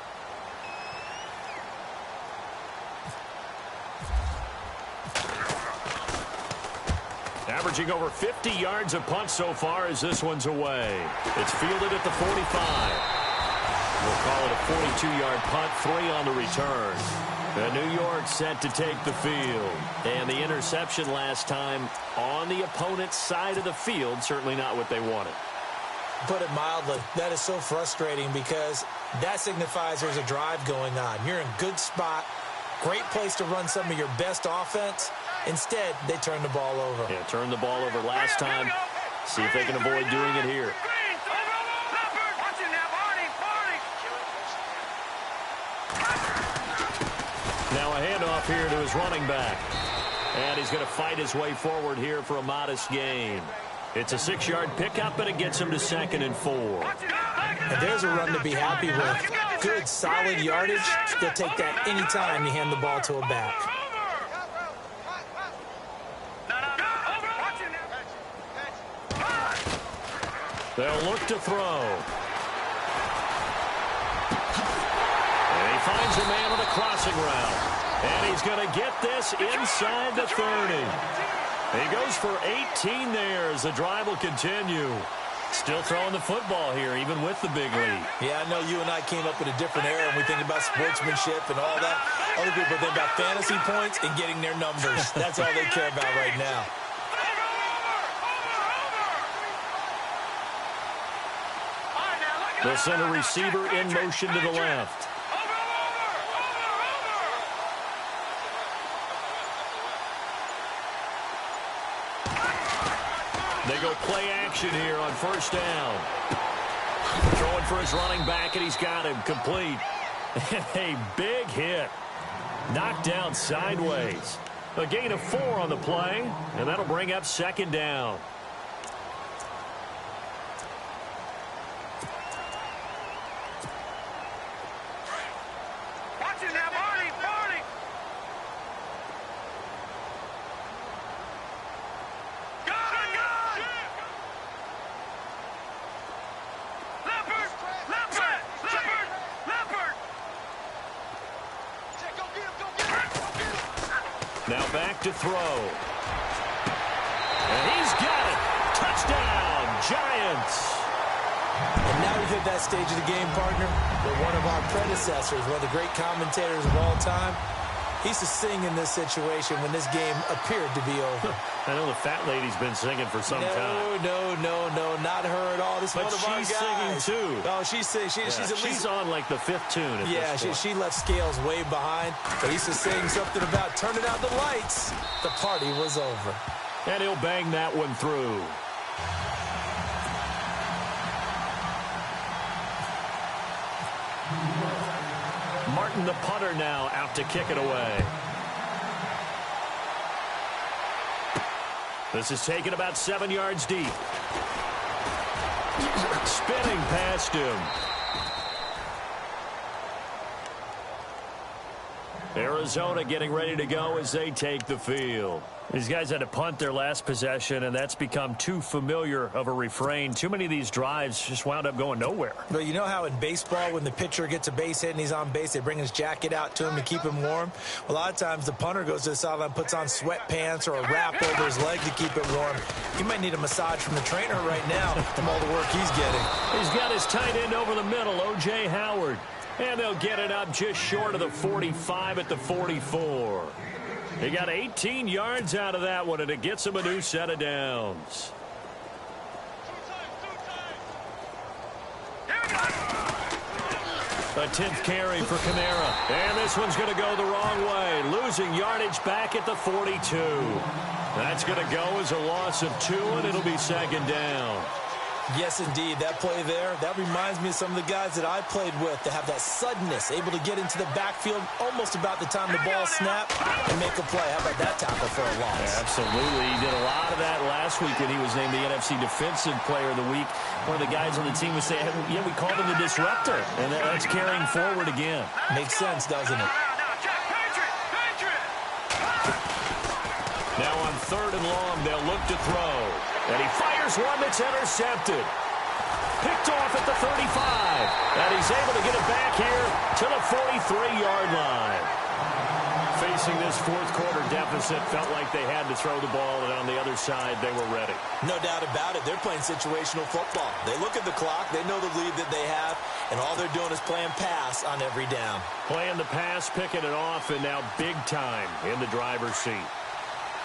Averaging over 50 yards a punt so far as this one's away. It's fielded at the 45. We'll call it a 42-yard punt, 3 on the return. New York set to take the field. And the interception last time on the opponent's side of the field, certainly not what they wanted. Put it mildly, that is so frustrating because that signifies there's a drive going on. You're in a good spot, great place to run some of your best offense. Instead, they turn the ball over. Yeah, turned the ball over last time. See if they can avoid doing it here. Now a handoff here to his running back. And he's going to fight his way forward here for a modest gain. It's a 6-yard pickup, and it gets him to 2nd and 4. And there's a run to be happy with. Good, solid yardage. They'll take that anytime you hand the ball to a back. They'll look to throw. And he finds a man on a crossing route. And he's going to get this inside the 30. He goes for 18 there as the drive will continue. Still throwing the football here, even with the big lead. Yeah, I know you and I came up in a different era, and we think about sportsmanship and all that. Other people think about fantasy points and getting their numbers. That's all they care about right now. They'll send a receiver in motion to the left. They go play action here on 1st down. Throwing for his running back, and he's got him complete. A big hit. Knocked down sideways. A gain of 4 on the play, and that'll bring up 2nd down. Now back to throw. And he's got it. Touchdown, Giants. And now we've hit that stage of the game, partner, where one of our predecessors, one of the great commentators of all time, he used to sing in this situation when this game appeared to be over. I know the fat lady's been singing for some time. No, not her at all. This is one of our guys. She's singing too. Oh, she's singing. She's at least, she's on like the 5th tune at this point. she left Scales way behind. But he used to sing something about turning out the lights. The party was over. And he'll bang that one through. Martin, the punter, now out to kick it away. This is taken about 7 yards deep. Spinning past him. Arizona getting ready to go as they take the field. These guys had to punt their last possession, and that's become too familiar of a refrain. Too many of these drives just wound up going nowhere. Well, you know how in baseball, when the pitcher gets a base hit and he's on base, they bring his jacket out to him to keep him warm? A lot of times the punter goes to the sideline, puts on sweatpants or a wrap over his leg to keep it warm. He might need a massage from the trainer right now from all the work he's getting. He's got his tight end over the middle, O.J. Howard. And they'll get it up just short of the 45 at the 44. He got 18 yards out of that one, and it gets him a new set of downs. A 10th carry for Kamara. And this one's going to go the wrong way. Losing yardage back at the 42. That's going to go as a loss of 2, and it'll be 2nd down. Yes, indeed. That play there, that reminds me of some of the guys that I played with that have that suddenness, able to get into the backfield almost about the time the ball snapped and make a play. How about that tackle for a loss? Absolutely. He did a lot of that last week when he was named the NFC Defensive Player of the Week. One of the guys on the team would say, yeah, we called him the disruptor, and that's carrying forward again. Makes sense, doesn't it? Now on 3rd and long, they'll look to throw. And he fires one that's intercepted. Picked off at the 35. And he's able to get it back here to the 43-yard line. Facing this fourth quarter deficit, felt like they had to throw the ball, and on the other side, they were ready. No doubt about it. They're playing situational football. They look at the clock. They know the lead that they have, and all they're doing is playing pass on every down. Playing the pass, picking it off, and now big time in the driver's seat.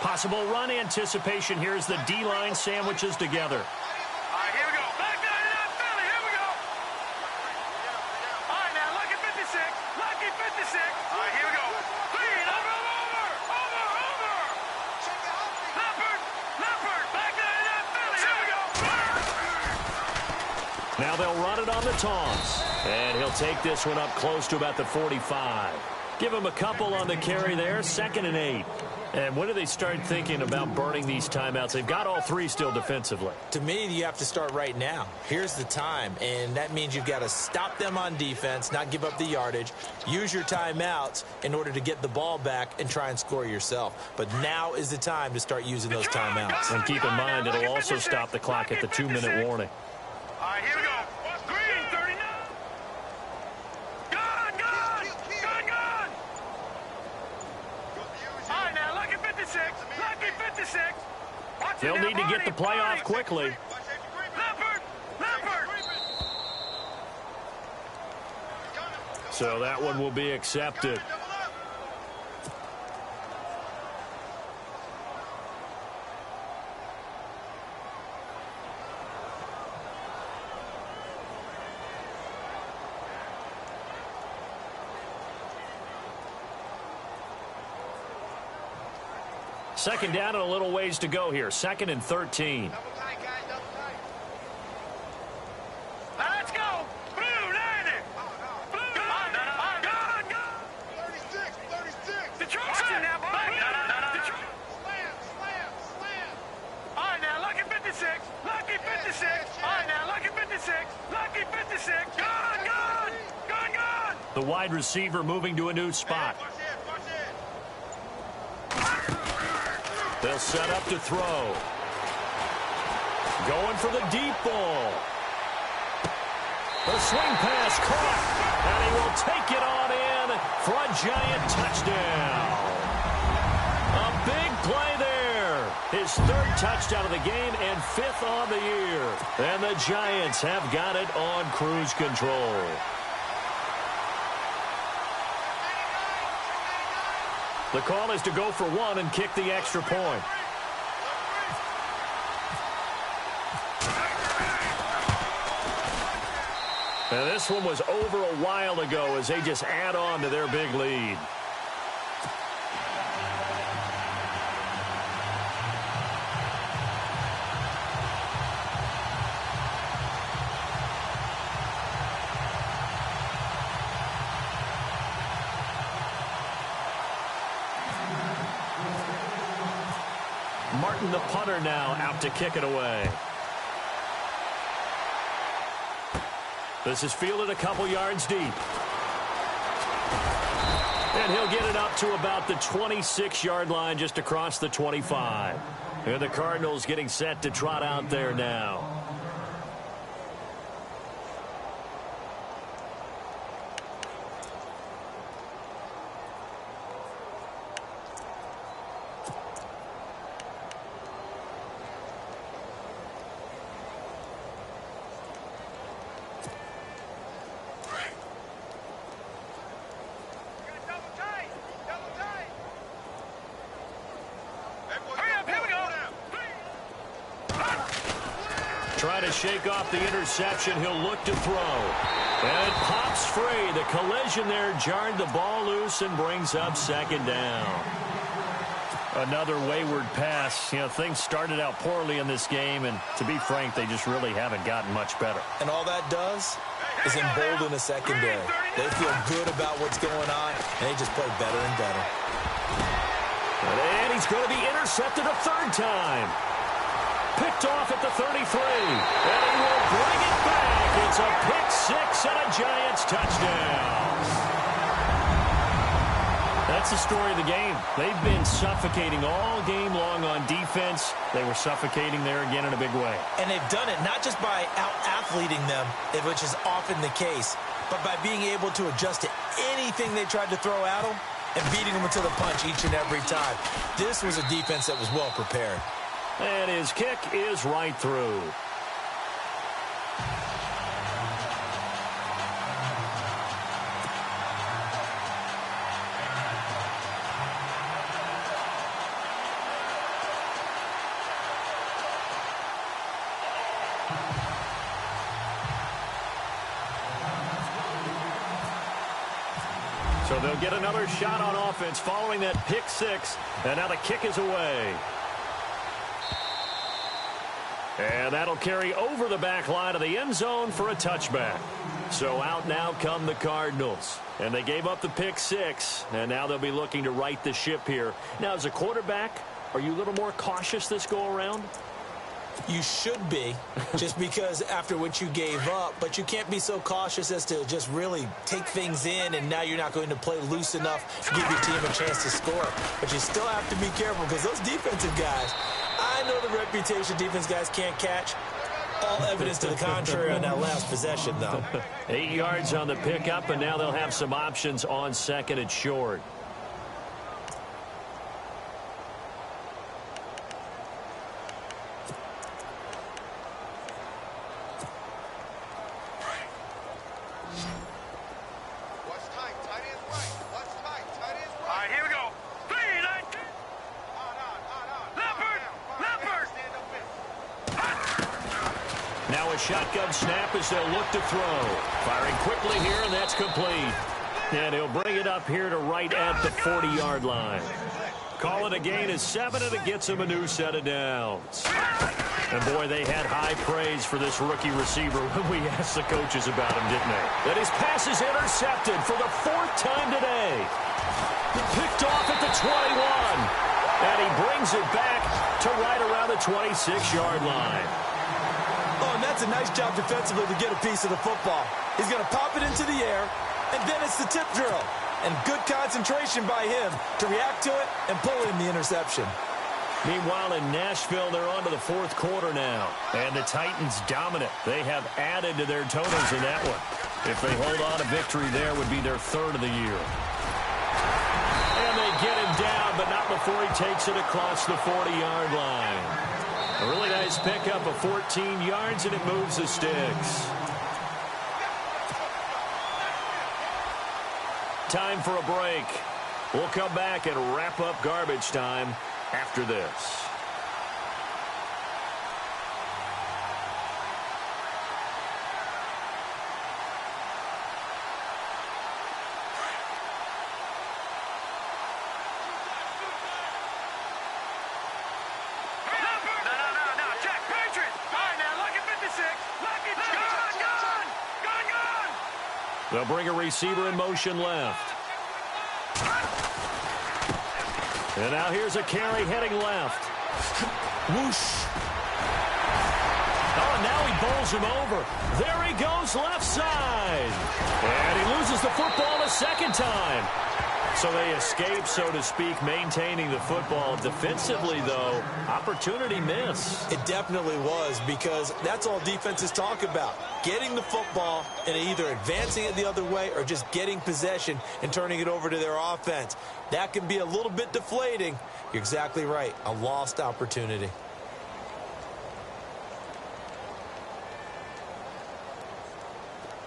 Possible run anticipation. Here's the D-line sandwiches together. All right, here we go. Back down to that Philly. Here we go. All right, now, lucky 56. Lucky 56. All right, here we go. Clean. Over. Leopard. Back down to that Philly. Here we go. Now they'll run it on the toss. And he'll take this one up close to about the 45. Give him a couple on the carry there. 2nd and 8. And when do they start thinking about burning these timeouts? They've got all 3 still defensively. To me, you have to start right now. Here's the time, and that means you've got to stop them on defense, not give up the yardage, use your timeouts in order to get the ball back and try and score yourself. But now is the time to start using those timeouts. And keep in mind, it'll also stop the clock at the 2-minute warning. All right, here we go. Green, 39. Gone. All right, now, lucky 56. Lucky 56. They'll need to get the play off quickly. Leopard. So that one will be accepted. Second down and a little ways to go here. 2nd and 13. Let's go. Blue, 90. Blue, 36. Detroit. Detroit. Slam. All right, now, lucky 56. Lucky 56. All right, now, lucky 56. Lucky 56. Gone. The wide receiver moving to a new spot. They'll set up to throw. Going for the deep ball. The swing pass caught. And he will take it on in for a Giant touchdown. A big play there. His 3rd touchdown of the game and 5th on the year. And the Giants have got it on cruise control. The call is to go for 1 and kick the extra point. And this one was over a while ago as they just add on to their big lead. Martin, the punter, now out to kick it away. This is fielded a couple yards deep. And he'll get it up to about the 26-yard line, just across the 25. And the Cardinals getting set to trot out there now. Trying to shake off the interception. He'll look to throw. And it pops free. The collision there jarred the ball loose and brings up 2nd down. Another wayward pass. You know, things started out poorly in this game, and to be frank, they just really haven't gotten much better. And all that does is embolden a secondary. They feel good about what's going on, and they just play better and better. And he's going to be intercepted a third time. Picked off at the 33. And he will bring it back. It's a pick six and a Giants touchdown. That's the story of the game. They've been suffocating all game long on defense. They were suffocating there again in a big way. And they've done it not just by out-athleting them, which is often the case, but by being able to adjust to anything they tried to throw at them and beating them to the punch each and every time. This was a defense that was well prepared. And his kick is right through. So they'll get another shot on offense following that pick six. And now the kick is away. And that'll carry over the back line of the end zone for a touchback. So out now come the Cardinals. And they gave up the pick six. And now they'll be looking to right the ship here. Now, as a quarterback, are you a little more cautious this go-around? You should be, just because after what you gave up, but you can't be so cautious as to just really take things in, and now you're not going to play loose enough to give your team a chance to score. But you still have to be careful because those defensive guys, I know the reputation defense guys can't catch. All evidence to the contrary on that last possession, though. 8 yards on the pickup, and now they'll have some options on second and short. Shotgun snap as they'll look to throw. Firing quickly here, and that's complete. And he'll bring it up here to right at the 40-yard line. Call it a gain of 7, and it gets him a new set of downs. And, boy, they had high praise for this rookie receiver when we asked the coaches about him, didn't they? And his pass is intercepted for the 4th time today. Picked off at the 21. And he brings it back to right around the 26-yard line. Oh, and that's a nice job defensively to get a piece of the football. He's going to pop it into the air, and then it's the tip drill. And good concentration by him to react to it and pull in the interception. Meanwhile, in Nashville, they're on to the 4th quarter now. And the Titans dominant. They have added to their totals in that one. If they hold on, a victory there would be their 3rd of the year. And they get him down, but not before he takes it across the 40-yard line. A really nice pickup of 14 yards, and it moves the sticks. Time for a break. We'll come back and wrap up garbage time after this. They'll bring a receiver in motion left. And now here's a carry heading left. Whoosh. Oh, and now he bowls him over. There he goes left side. And he loses the football a second time. So they escape, so to speak, maintaining the football. Defensively, though, opportunity miss. It definitely was, because that's all defenses talk about. Getting the football and either advancing it the other way or just getting possession and turning it over to their offense. That can be a little bit deflating. You're exactly right. A lost opportunity.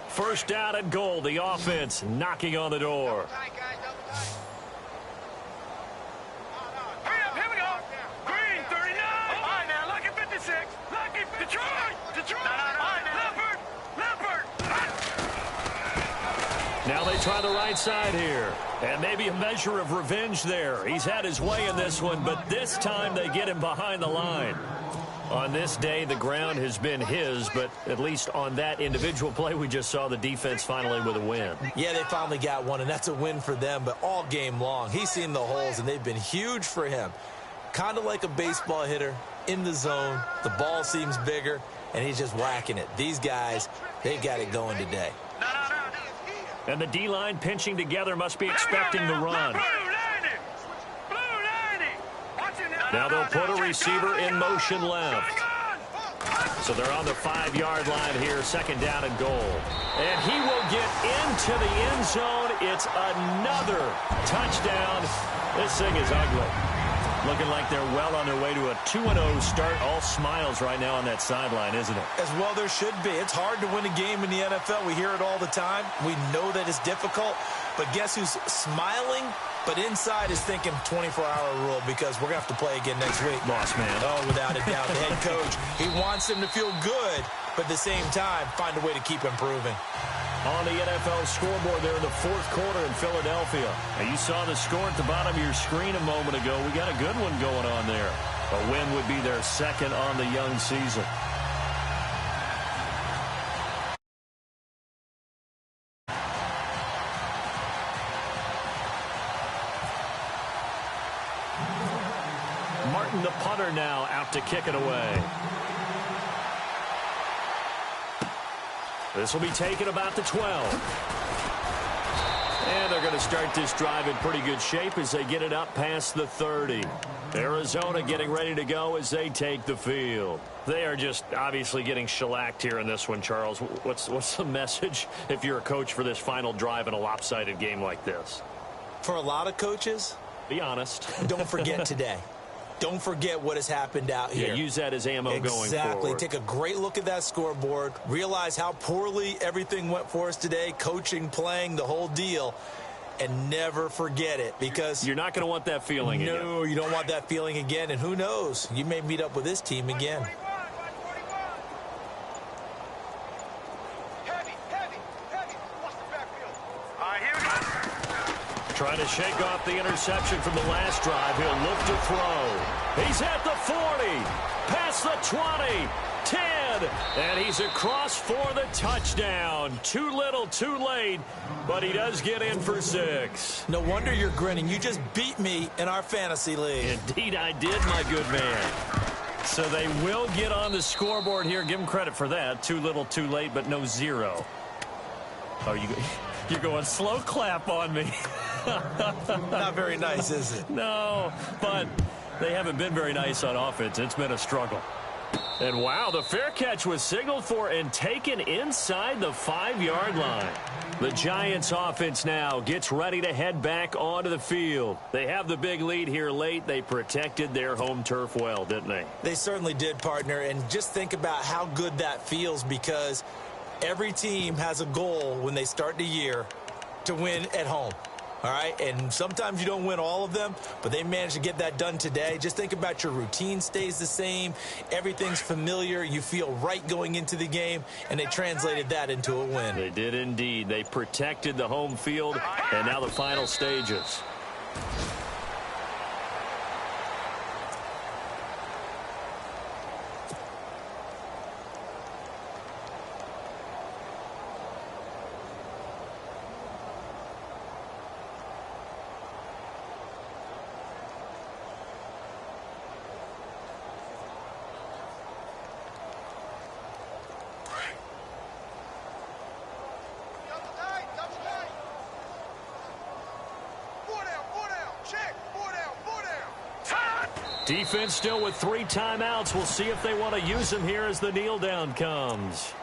First down and goal. The offense knocking on the door. Here we go. Green, 39. All right, now, lucky 56. Lucky Detroit. Leopard. Now they try the right side here. And maybe a measure of revenge there. He's had his way in this one, but this time they get him behind the line. On this day, the ground has been his, but at least on that individual play, we just saw the defense finally with a win. Yeah, they finally got one, and that's a win for them, but all game long, he's seen the holes, and they've been huge for him. Kind of like a baseball hitter in the zone. The ball seems bigger, and he's just whacking it. These guys, they got it going today. And the D-line pinching together must be expecting the run. Now they'll put a receiver in motion left. So they're on the 5-yard line here, second down and goal. And he will get into the end zone. It's another touchdown. This thing is ugly. Looking like they're well on their way to a 2-0 start. All smiles right now on that sideline, isn't it? As well there should be. It's hard to win a game in the NFL. We hear it all the time. We know that it's difficult. But guess who's smiling? But inside is thinking 24-hour rule because we're going to have to play again next week. Lost man. Oh, without a doubt. The head coach, he wants him to feel good, but at the same time, find a way to keep improving. On the NFL scoreboard there in the fourth quarter in Philadelphia. Now you saw the score at the bottom of your screen a moment ago. We got a good one going on there. A win would be their second on the young season. Martin, the punter, now out to kick it away. This will be taken about the 12. And they're going to start this drive in pretty good shape as they get it up past the 30. Arizona getting ready to go as they take the field. They are just obviously getting shellacked here in this one, Charles. What's the message if you're a coach for this final drive in a lopsided game like this? For a lot of coaches, be honest. Don't forget today. Don't forget what has happened out here. Yeah, use that as ammo going forward. Exactly. Take a great look at that scoreboard. Realize how poorly everything went for us today. Coaching, playing, the whole deal. And never forget it because you're not going to want that feeling again. No, you don't want that feeling again. And who knows? You may meet up with this team again. Trying to shake off the interception from the last drive. He'll look to throw. He's at the 40. Past the 20. 10. And he's across for the touchdown. Too little, too late. But he does get in for 6. No wonder you're grinning. You just beat me in our fantasy league. Indeed I did, my good man. So they will get on the scoreboard here. Give them credit for that. Too little, too late, but no 0. Oh, you're going slow clap on me. Not very nice, is it? No, but they haven't been very nice on offense. It's been a struggle. And wow, the fair catch was signaled for and taken inside the 5-yard line. The Giants offense now gets ready to head back onto the field. They have the big lead here late. They protected their home turf well, didn't they? They certainly did, partner. And just think about how good that feels because every team has a goal when they start the year to win at home. All right, and sometimes you don't win all of them, but they managed to get that done today. Just think about your routine stays the same. Everything's familiar. You feel right going into the game, and they translated that into a win. They did indeed. They protected the home field, and now the final stages. Defense still with 3 timeouts. We'll see if they want to use them here as the kneel down comes.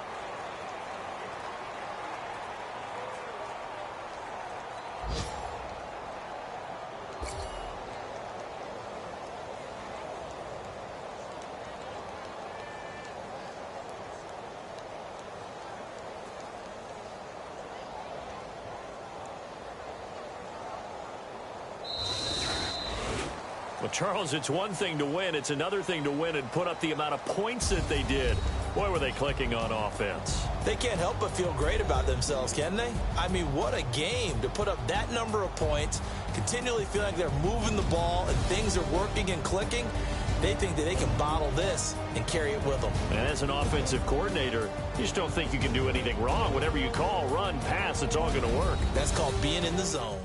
Charles, it's one thing to win. It's another thing to win and put up the amount of points that they did. Boy, were they clicking on offense. They can't help but feel great about themselves, can they? I mean, what a game to put up that number of points, continually feel like they're moving the ball and things are working and clicking. They think that they can bottle this and carry it with them. And as an offensive coordinator, you just don't think you can do anything wrong. Whatever you call, run, pass, it's all going to work. That's called being in the zone.